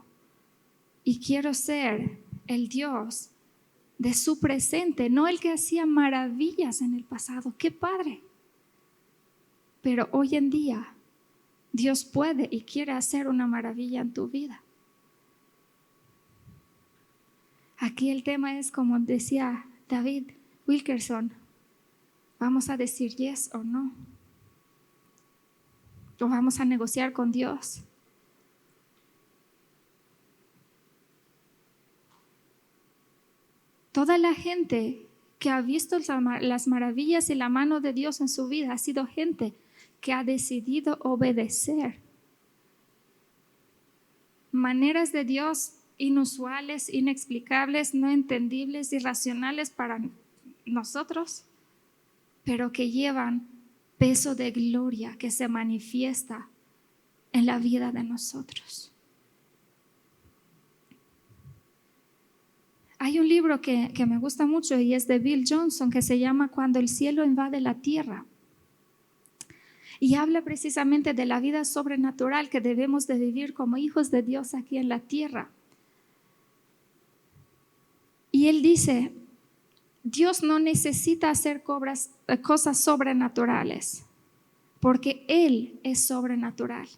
y quiero ser el Dios de su presente, no el que hacía maravillas en el pasado. ¡Qué padre! Pero hoy en día Dios puede y quiere hacer una maravilla en tu vida. Aquí el tema es, como decía David Wilkerson, vamos a decir yes o no. O vamos a negociar con Dios. Toda la gente que ha visto las maravillas y la mano de Dios en su vida ha sido gente que ha decidido obedecer. Maneras de Dios inusuales, inexplicables, no entendibles, irracionales para nosotros, pero que llevan peso de gloria que se manifiesta en la vida de nosotros. Hay un libro que me gusta mucho y es de Bill Johnson que se llama Cuando el cielo invade la tierra. Y habla precisamente de la vida sobrenatural que debemos de vivir como hijos de Dios aquí en la tierra. Y él dice, Dios no necesita hacer cosas sobrenaturales, porque Él es sobrenatural.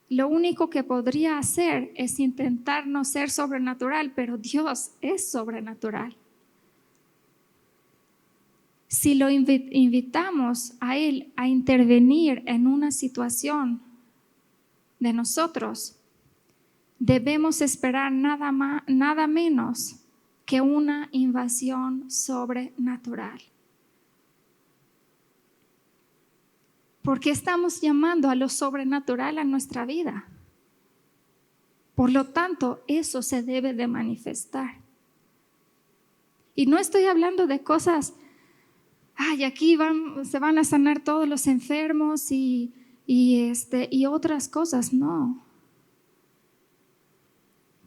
Lo único que podría hacer es intentar no ser sobrenatural, pero Dios es sobrenatural. Si lo invitamos a Él a intervenir en una situación de nosotros, debemos esperar nada menos que una invasión sobrenatural. Porque estamos llamando a lo sobrenatural a nuestra vida. Por lo tanto, eso se debe de manifestar. Y no estoy hablando de cosas, aquí se van a sanar todos los enfermos y otras cosas, no.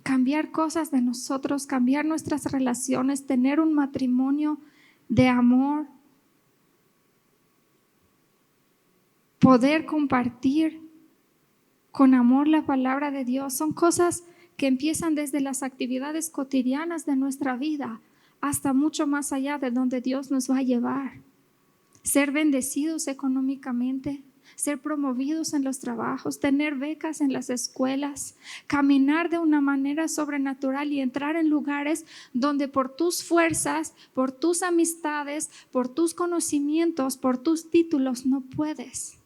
Cambiar cosas de nosotros, cambiar nuestras relaciones, tener un matrimonio de amor, poder compartir con amor la palabra de Dios, son cosas que empiezan desde las actividades cotidianas de nuestra vida hasta mucho más allá de donde Dios nos va a llevar. Ser bendecidos económicamente, ser promovidos en los trabajos, tener becas en las escuelas, caminar de una manera sobrenatural y entrar en lugares donde por tus fuerzas, por tus amistades, por tus conocimientos, por tus títulos no puedes.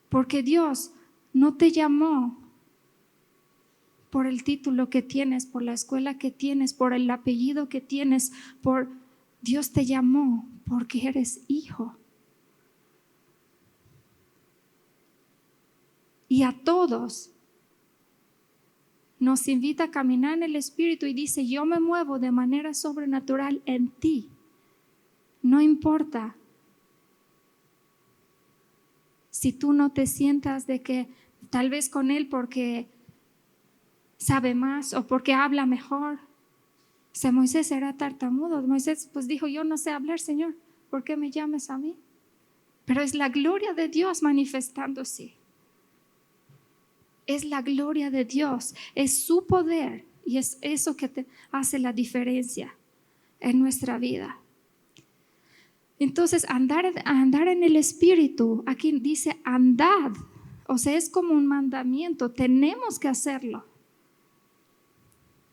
Porque Dios no te llamó por el título que tienes, por la escuela que tienes, por el apellido que tienes, Dios te llamó porque eres hijo. Y a todos nos invita a caminar en el Espíritu y dice, yo me muevo de manera sobrenatural en ti. No importa si tú no te sientas de que tal vez con Él porque sabe más o porque habla mejor. Moisés era tartamudo. Moisés pues dijo, yo no sé hablar, Señor, ¿por qué me llamas a mí? Pero es la gloria de Dios manifestándose. Es la gloria de Dios, es su poder y es eso que te hace la diferencia en nuestra vida. Entonces, andar en el Espíritu, aquí dice andad, o sea, es como un mandamiento, tenemos que hacerlo.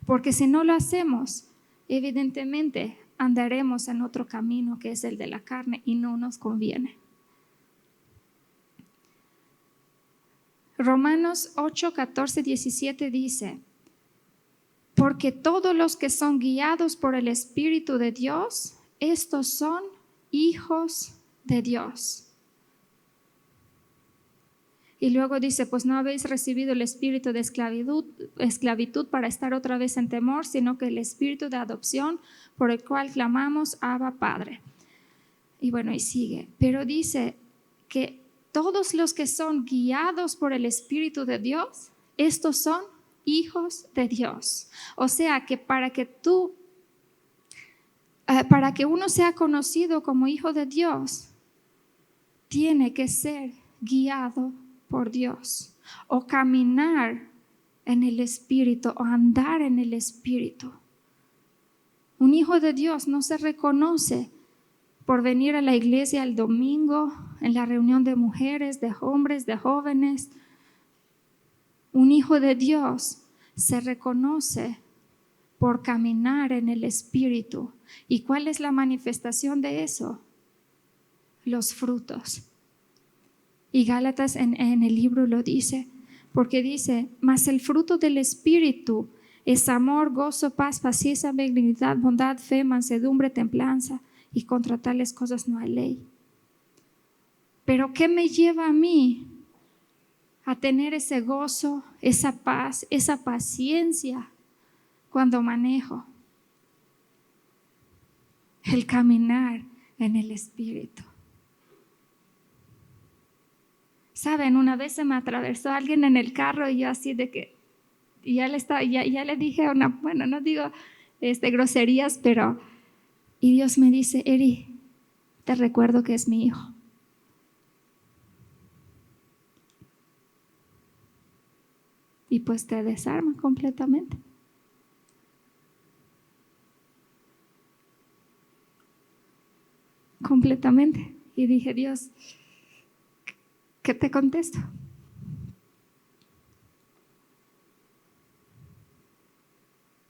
Porque si no lo hacemos, evidentemente andaremos en otro camino que es el de la carne y no nos conviene. Romanos 8, 14, 17 dice, porque todos los que son guiados por el Espíritu de Dios, estos son hijos de Dios. Y luego dice, pues no habéis recibido el espíritu de esclavitud para estar otra vez en temor, sino que el espíritu de adopción por el cual clamamos, Abba, Padre. Y bueno, y sigue. Pero dice que todos los que son guiados por el Espíritu de Dios, estos son hijos de Dios. O sea que para que uno sea conocido como hijo de Dios, tiene que ser guiado por Dios o caminar en el Espíritu o andar en el Espíritu. Un hijo de Dios no se reconoce por venir a la iglesia el domingo, en la reunión de mujeres, de hombres, de jóvenes. Un hijo de Dios se reconoce por caminar en el Espíritu. ¿Y cuál es la manifestación de eso? Los frutos. Y Gálatas en el libro lo dice, porque dice, mas el fruto del Espíritu es amor, gozo, paz, paciencia, benignidad, bondad, fe, mansedumbre, templanza, y contra tales cosas no hay ley. Pero ¿qué me lleva a mí a tener ese gozo, esa paz, esa paciencia cuando manejo? El caminar en el Espíritu. Saben, una vez se me atravesó alguien en el carro y yo así de que ya le dije bueno, no digo groserías, pero y Dios me dice, Eri, te recuerdo que es mi hijo. Y pues te desarma completamente. Completamente. Y dije, Dios, ¿qué te contesto?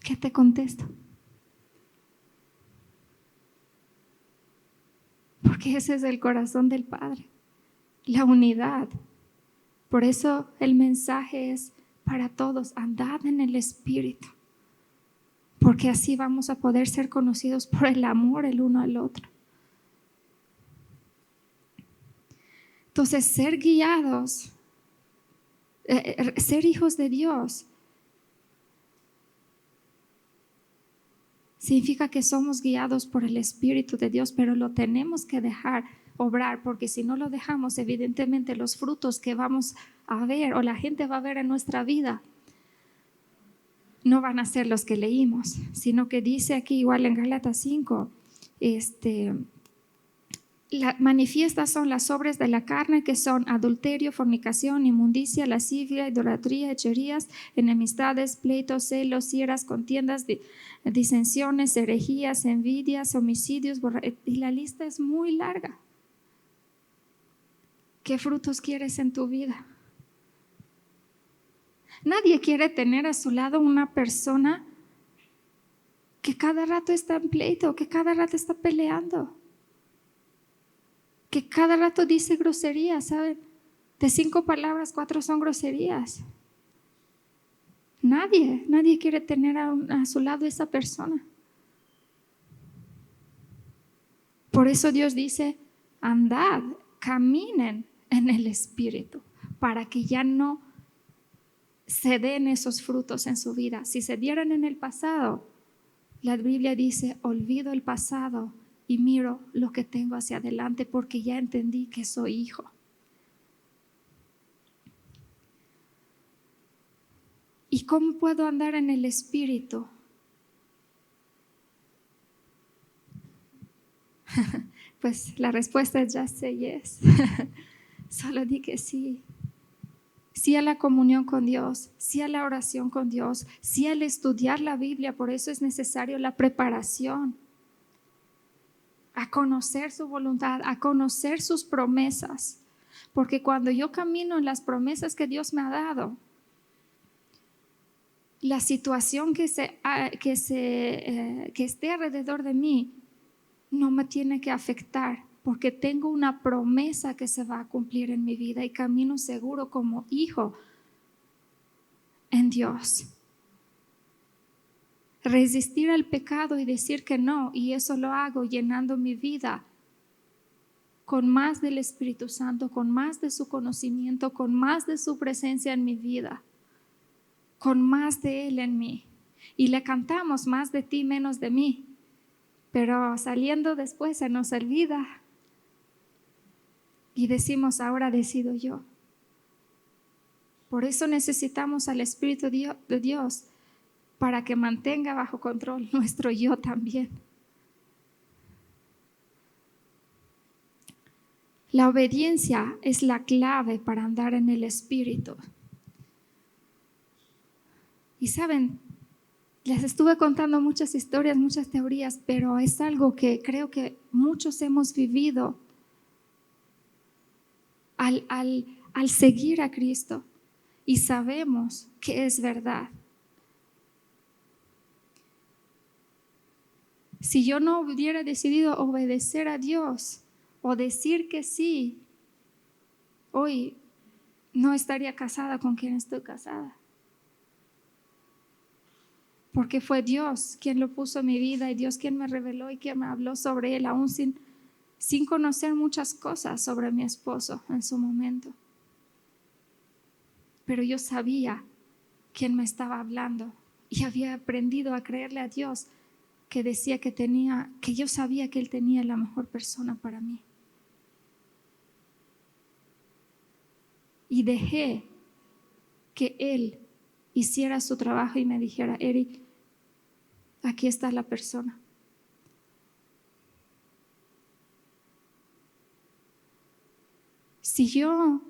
¿Qué te contesto? Porque ese es el corazón del Padre, la unidad. Por eso el mensaje es para todos, andad en el Espíritu, porque así vamos a poder ser conocidos por el amor el uno al otro. Entonces, ser guiados, ser hijos de Dios, significa que somos guiados por el Espíritu de Dios, pero lo tenemos que dejar obrar, porque si no lo dejamos, evidentemente los frutos que vamos a ver o la gente va a ver en nuestra vida no van a ser los que leímos, sino que dice aquí igual en Gálatas 5, manifiestas son las obras de la carne, que son adulterio, fornicación, inmundicia, lascivia, idolatría, hechicerías, enemistades, pleitos, celos, iras, contiendas, disensiones, herejías, envidias, homicidios, y la lista es muy larga. ¿Qué frutos quieres en tu vida? Nadie quiere tener a su lado una persona que cada rato está en pleito, que cada rato está peleando, que cada rato dice groserías, ¿saben? De 5 palabras, 4 son groserías. Nadie quiere tener a su lado esa persona. Por eso Dios dice, andad, caminen en el Espíritu, para que ya no se den esos frutos en su vida. Si se dieran en el pasado, la Biblia dice, olvido el pasado y miro lo que tengo hacia adelante, porque ya entendí que soy hijo. ¿Y cómo puedo andar en el Espíritu? Pues la respuesta es ya sé, yes. Solo di que sí. Sí a la comunión con Dios, sí a la oración con Dios, sí al estudiar la Biblia. Por eso es necesario la preparación, a conocer su voluntad, a conocer sus promesas. Porque cuando yo camino en las promesas que Dios me ha dado, la situación que esté alrededor de mí no me tiene que afectar, porque tengo una promesa que se va a cumplir en mi vida y camino seguro como hijo en Dios. Resistir al pecado y decir que no, y eso lo hago llenando mi vida con más del Espíritu Santo, con más de su conocimiento, con más de su presencia en mi vida, con más de Él en mí. Y le cantamos más de ti, menos de mí, pero saliendo después se nos olvida y decimos, ahora decido yo. Por eso necesitamos al Espíritu de Dios para que mantenga bajo control nuestro yo también. La obediencia es la clave para andar en el Espíritu. Y saben, les estuve contando muchas historias, muchas teorías, pero es algo que creo que muchos hemos vivido al seguir a Cristo y sabemos que es verdad. Si yo no hubiera decidido obedecer a Dios o decir que sí, hoy no estaría casada con quien estoy casada. Porque fue Dios quien lo puso en mi vida y Dios quien me reveló y quien me habló sobre él, aún sin conocer muchas cosas sobre mi esposo en su momento. Pero yo sabía quién me estaba hablando y había aprendido a creerle a Dios que decía que yo sabía que Él tenía la mejor persona para mí. Y dejé que Él hiciera su trabajo y me dijera, Eric, aquí está la persona. Si yo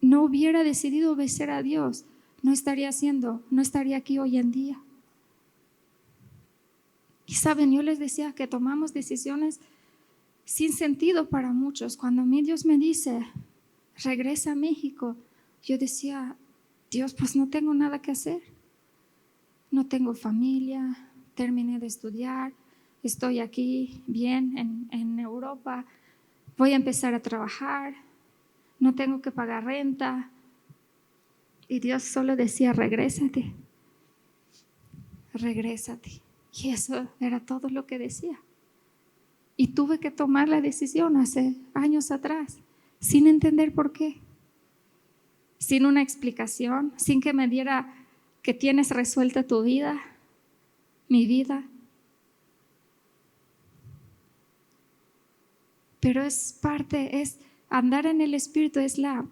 no hubiera decidido obedecer a Dios, no estaría aquí hoy en día. Y saben, yo les decía que tomamos decisiones sin sentido para muchos. Cuando a mí Dios me dice, regresa a México, yo decía, Dios, pues no tengo nada que hacer. No tengo familia, terminé de estudiar, estoy aquí bien en Europa, voy a empezar a trabajar, no tengo que pagar renta. Y Dios solo decía, regrésate. Y eso era todo lo que decía. Y tuve que tomar la decisión hace años atrás, sin entender por qué, sin una explicación, sin que me diera que tienes resuelta tu vida, mi vida. Pero es andar en el Espíritu, es la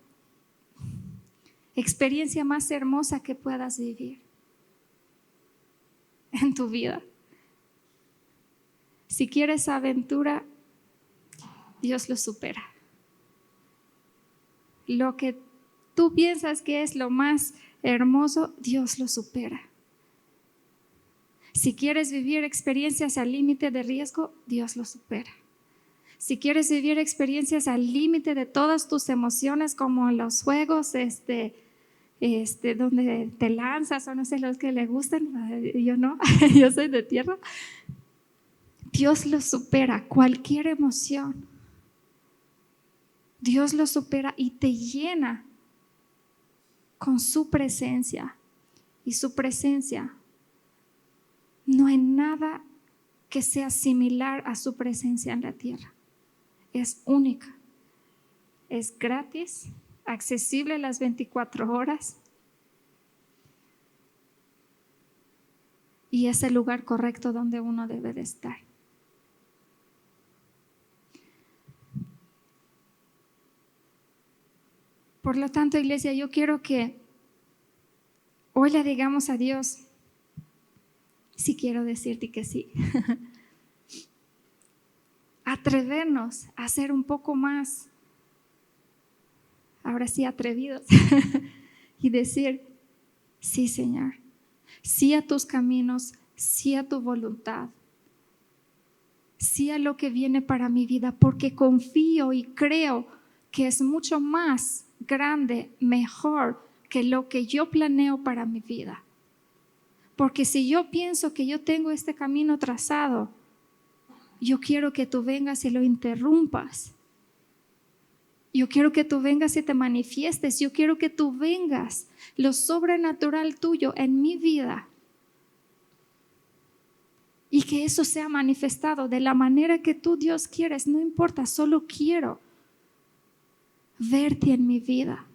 experiencia más hermosa que puedas vivir en tu vida. Si quieres aventura, Dios lo supera. Lo que tú piensas que es lo más hermoso, Dios lo supera. Si quieres vivir experiencias al límite de riesgo, Dios lo supera. Si quieres vivir experiencias al límite de todas tus emociones, como en los juegos donde te lanzas, o no sé, los que le gustan, yo no, yo soy de tierra. Dios lo supera, cualquier emoción. Dios lo supera y te llena con su presencia. Y su presencia, no hay nada que sea similar a su presencia en la tierra. Es única, es gratis, accesible las 24 horas y es el lugar correcto donde uno debe de estar. Por lo tanto, iglesia, yo quiero que hoy le digamos a Dios, sí quiero decirte que sí. Atrevernos a ser un poco más, ahora sí, atrevidos y decir, sí, Señor, sí a tus caminos, sí a tu voluntad, sí a lo que viene para mi vida, porque confío y creo que es mucho más grande, mejor que lo que yo planeo para mi vida. Porque si yo pienso que yo tengo este camino trazado, yo quiero que tú vengas y lo interrumpas. Yo quiero que tú vengas y te manifiestes. Yo quiero que tú vengas, lo sobrenatural tuyo en mi vida. Y que eso sea manifestado de la manera que tú, Dios, quieres. No importa, solo quiero verte en mi vida.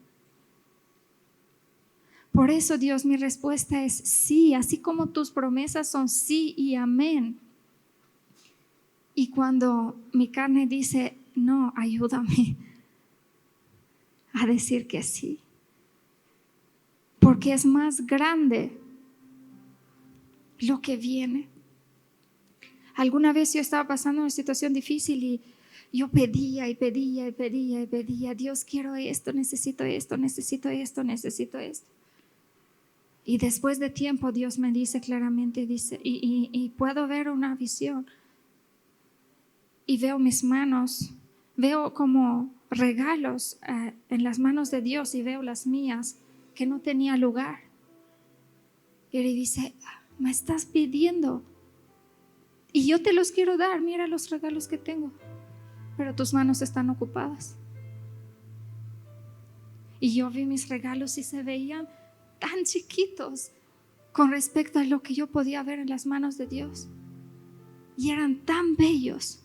Por eso, Dios, mi respuesta es sí, así como tus promesas son sí y amén. Y cuando mi carne dice, no, ayúdame a decir que sí, porque es más grande lo que viene. Alguna vez yo estaba pasando una situación difícil y yo pedía, Dios, quiero esto, necesito esto, necesito esto, necesito esto. Y después de tiempo Dios me dice claramente, y puedo ver una visión. Y veo mis manos, veo como regalos en las manos de Dios y veo las mías que no tenía lugar. Y Él dice, me estás pidiendo y yo te los quiero dar, mira los regalos que tengo, pero tus manos están ocupadas. Y yo vi mis regalos y se veían tan chiquitos con respecto a lo que yo podía ver en las manos de Dios. Y eran tan bellos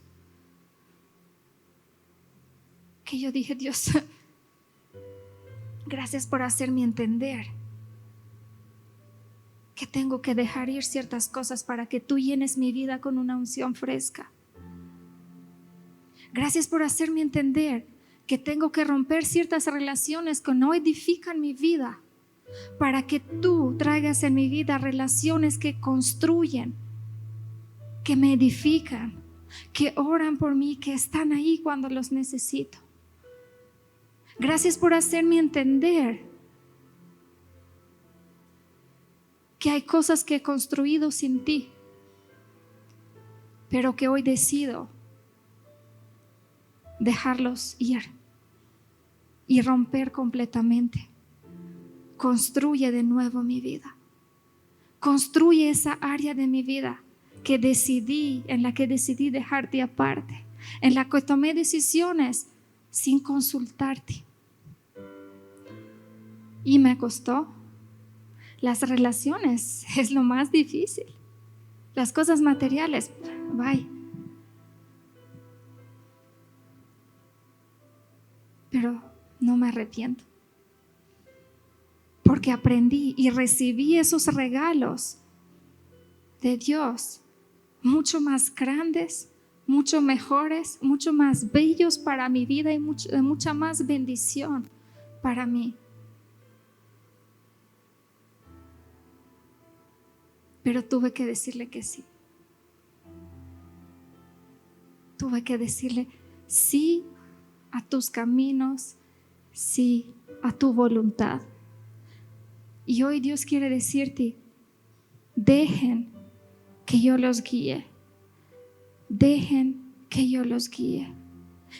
que yo dije, Dios, gracias por hacerme entender que tengo que dejar ir ciertas cosas para que tú llenes mi vida con una unción fresca. Gracias por hacerme entender que tengo que romper ciertas relaciones que no edifican mi vida para que tú traigas en mi vida relaciones que construyen, que me edifican, que oran por mí, que están ahí cuando los necesito. Gracias por hacerme entender que hay cosas que he construido sin ti, pero que hoy decido dejarlos ir y romper completamente. Construye de nuevo mi vida. Construye esa área de mi vida en la que decidí dejarte aparte, en la que tomé decisiones sin consultarte. Y me costó. Las relaciones es lo más difícil. Las cosas materiales, bye. Pero no me arrepiento, porque aprendí y recibí esos regalos de Dios, mucho más grandes, mucho mejores, mucho más bellos para mi vida y de mucha más bendición para mí. Pero tuve que decirle que sí. Tuve que decirle sí a tus caminos, sí a tu voluntad. Y hoy Dios quiere decirte, dejen que yo los guíe. Dejen que yo los guíe.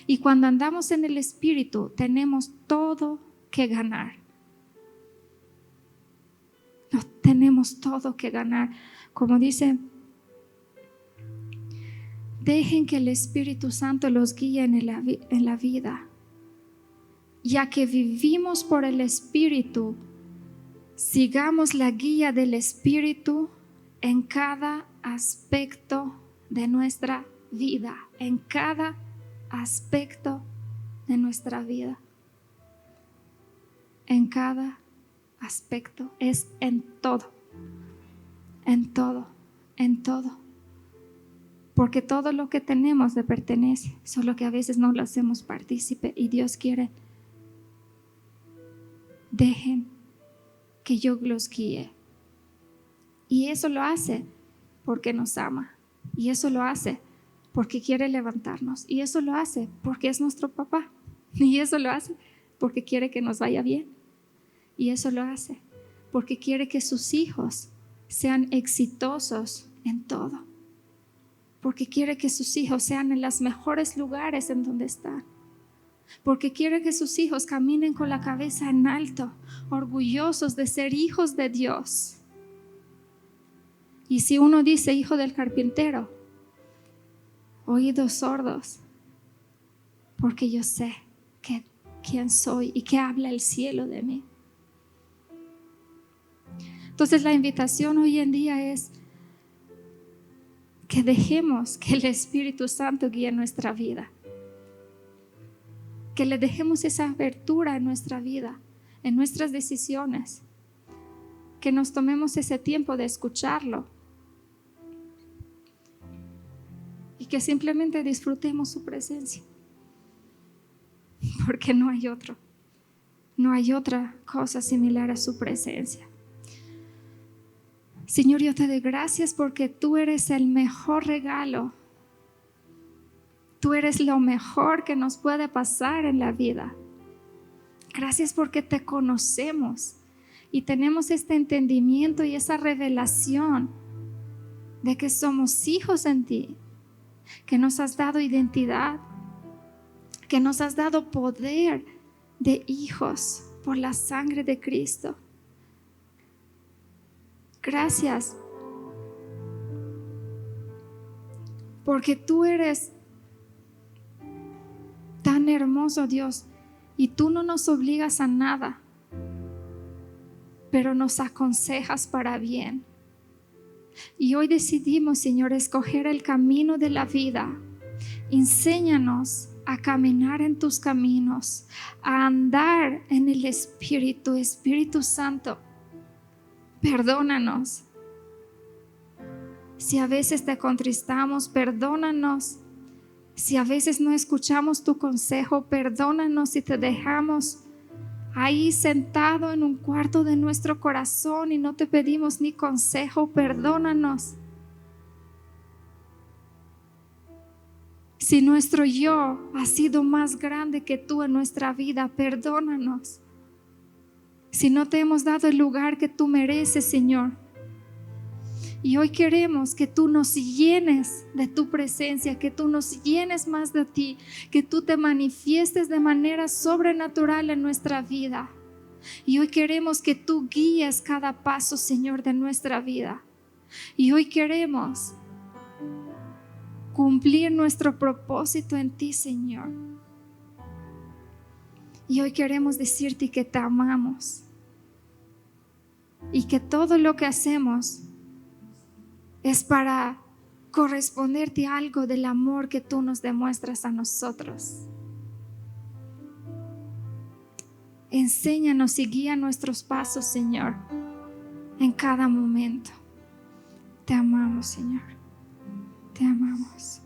Y cuando andamos en el Espíritu, tenemos todo que ganar. No, tenemos todo que ganar. Como dice, dejen que el Espíritu Santo los guíe en la vida. Ya que vivimos por el Espíritu, sigamos la guía del Espíritu en cada aspecto de nuestra vida. En cada aspecto de nuestra vida. En cada aspecto, es en todo, en todo, en todo. Porque todo lo que tenemos le pertenece, solo que a veces no lo hacemos partícipe y Dios quiere. Dejen que yo los guíe. Y eso lo hace porque nos ama. Y eso lo hace porque quiere levantarnos. Y eso lo hace porque es nuestro papá. Y eso lo hace porque quiere que nos vaya bien. Y eso lo hace porque quiere que sus hijos sean exitosos en todo. Porque quiere que sus hijos sean en los mejores lugares en donde están. Porque quiere que sus hijos caminen con la cabeza en alto, orgullosos de ser hijos de Dios. Y si uno dice hijo del carpintero, oídos sordos, porque yo sé quién soy y qué habla el cielo de mí. Entonces la invitación hoy en día es que dejemos que el Espíritu Santo guíe nuestra vida. Que le dejemos esa abertura en nuestra vida, en nuestras decisiones. Que nos tomemos ese tiempo de escucharlo. Y que simplemente disfrutemos su presencia. Porque no hay otro. No hay otra cosa similar a su presencia. Señor, yo te doy gracias porque tú eres el mejor regalo. Tú eres lo mejor que nos puede pasar en la vida. Gracias porque te conocemos y tenemos este entendimiento y esa revelación de que somos hijos en ti, que nos has dado identidad, que nos has dado poder de hijos por la sangre de Cristo. Gracias porque tú eres tan hermoso, Dios, y tú no nos obligas a nada, pero nos aconsejas para bien. Y hoy decidimos, Señor, escoger el camino de la vida. Enséñanos a caminar en tus caminos, a andar en el Espíritu, Espíritu Santo. Perdónanos. Si a veces te contristamos, perdónanos. Si a veces no escuchamos tu consejo, perdónanos si te dejamos ahí sentado en un cuarto de nuestro corazón y no te pedimos ni consejo, perdónanos. Si nuestro yo ha sido más grande que tú en nuestra vida, perdónanos. Si no te hemos dado el lugar que tú mereces, Señor. Y hoy queremos que tú nos llenes de tu presencia, que tú nos llenes más de ti, que tú te manifiestes de manera sobrenatural en nuestra vida. Y hoy queremos que tú guíes cada paso, Señor, de nuestra vida. Y hoy queremos cumplir nuestro propósito en ti, Señor. Y hoy queremos decirte que te amamos y que todo lo que hacemos es para corresponderte a algo del amor que tú nos demuestras a nosotros. Enséñanos y guía nuestros pasos, Señor, en cada momento. Te amamos, Señor. Te amamos.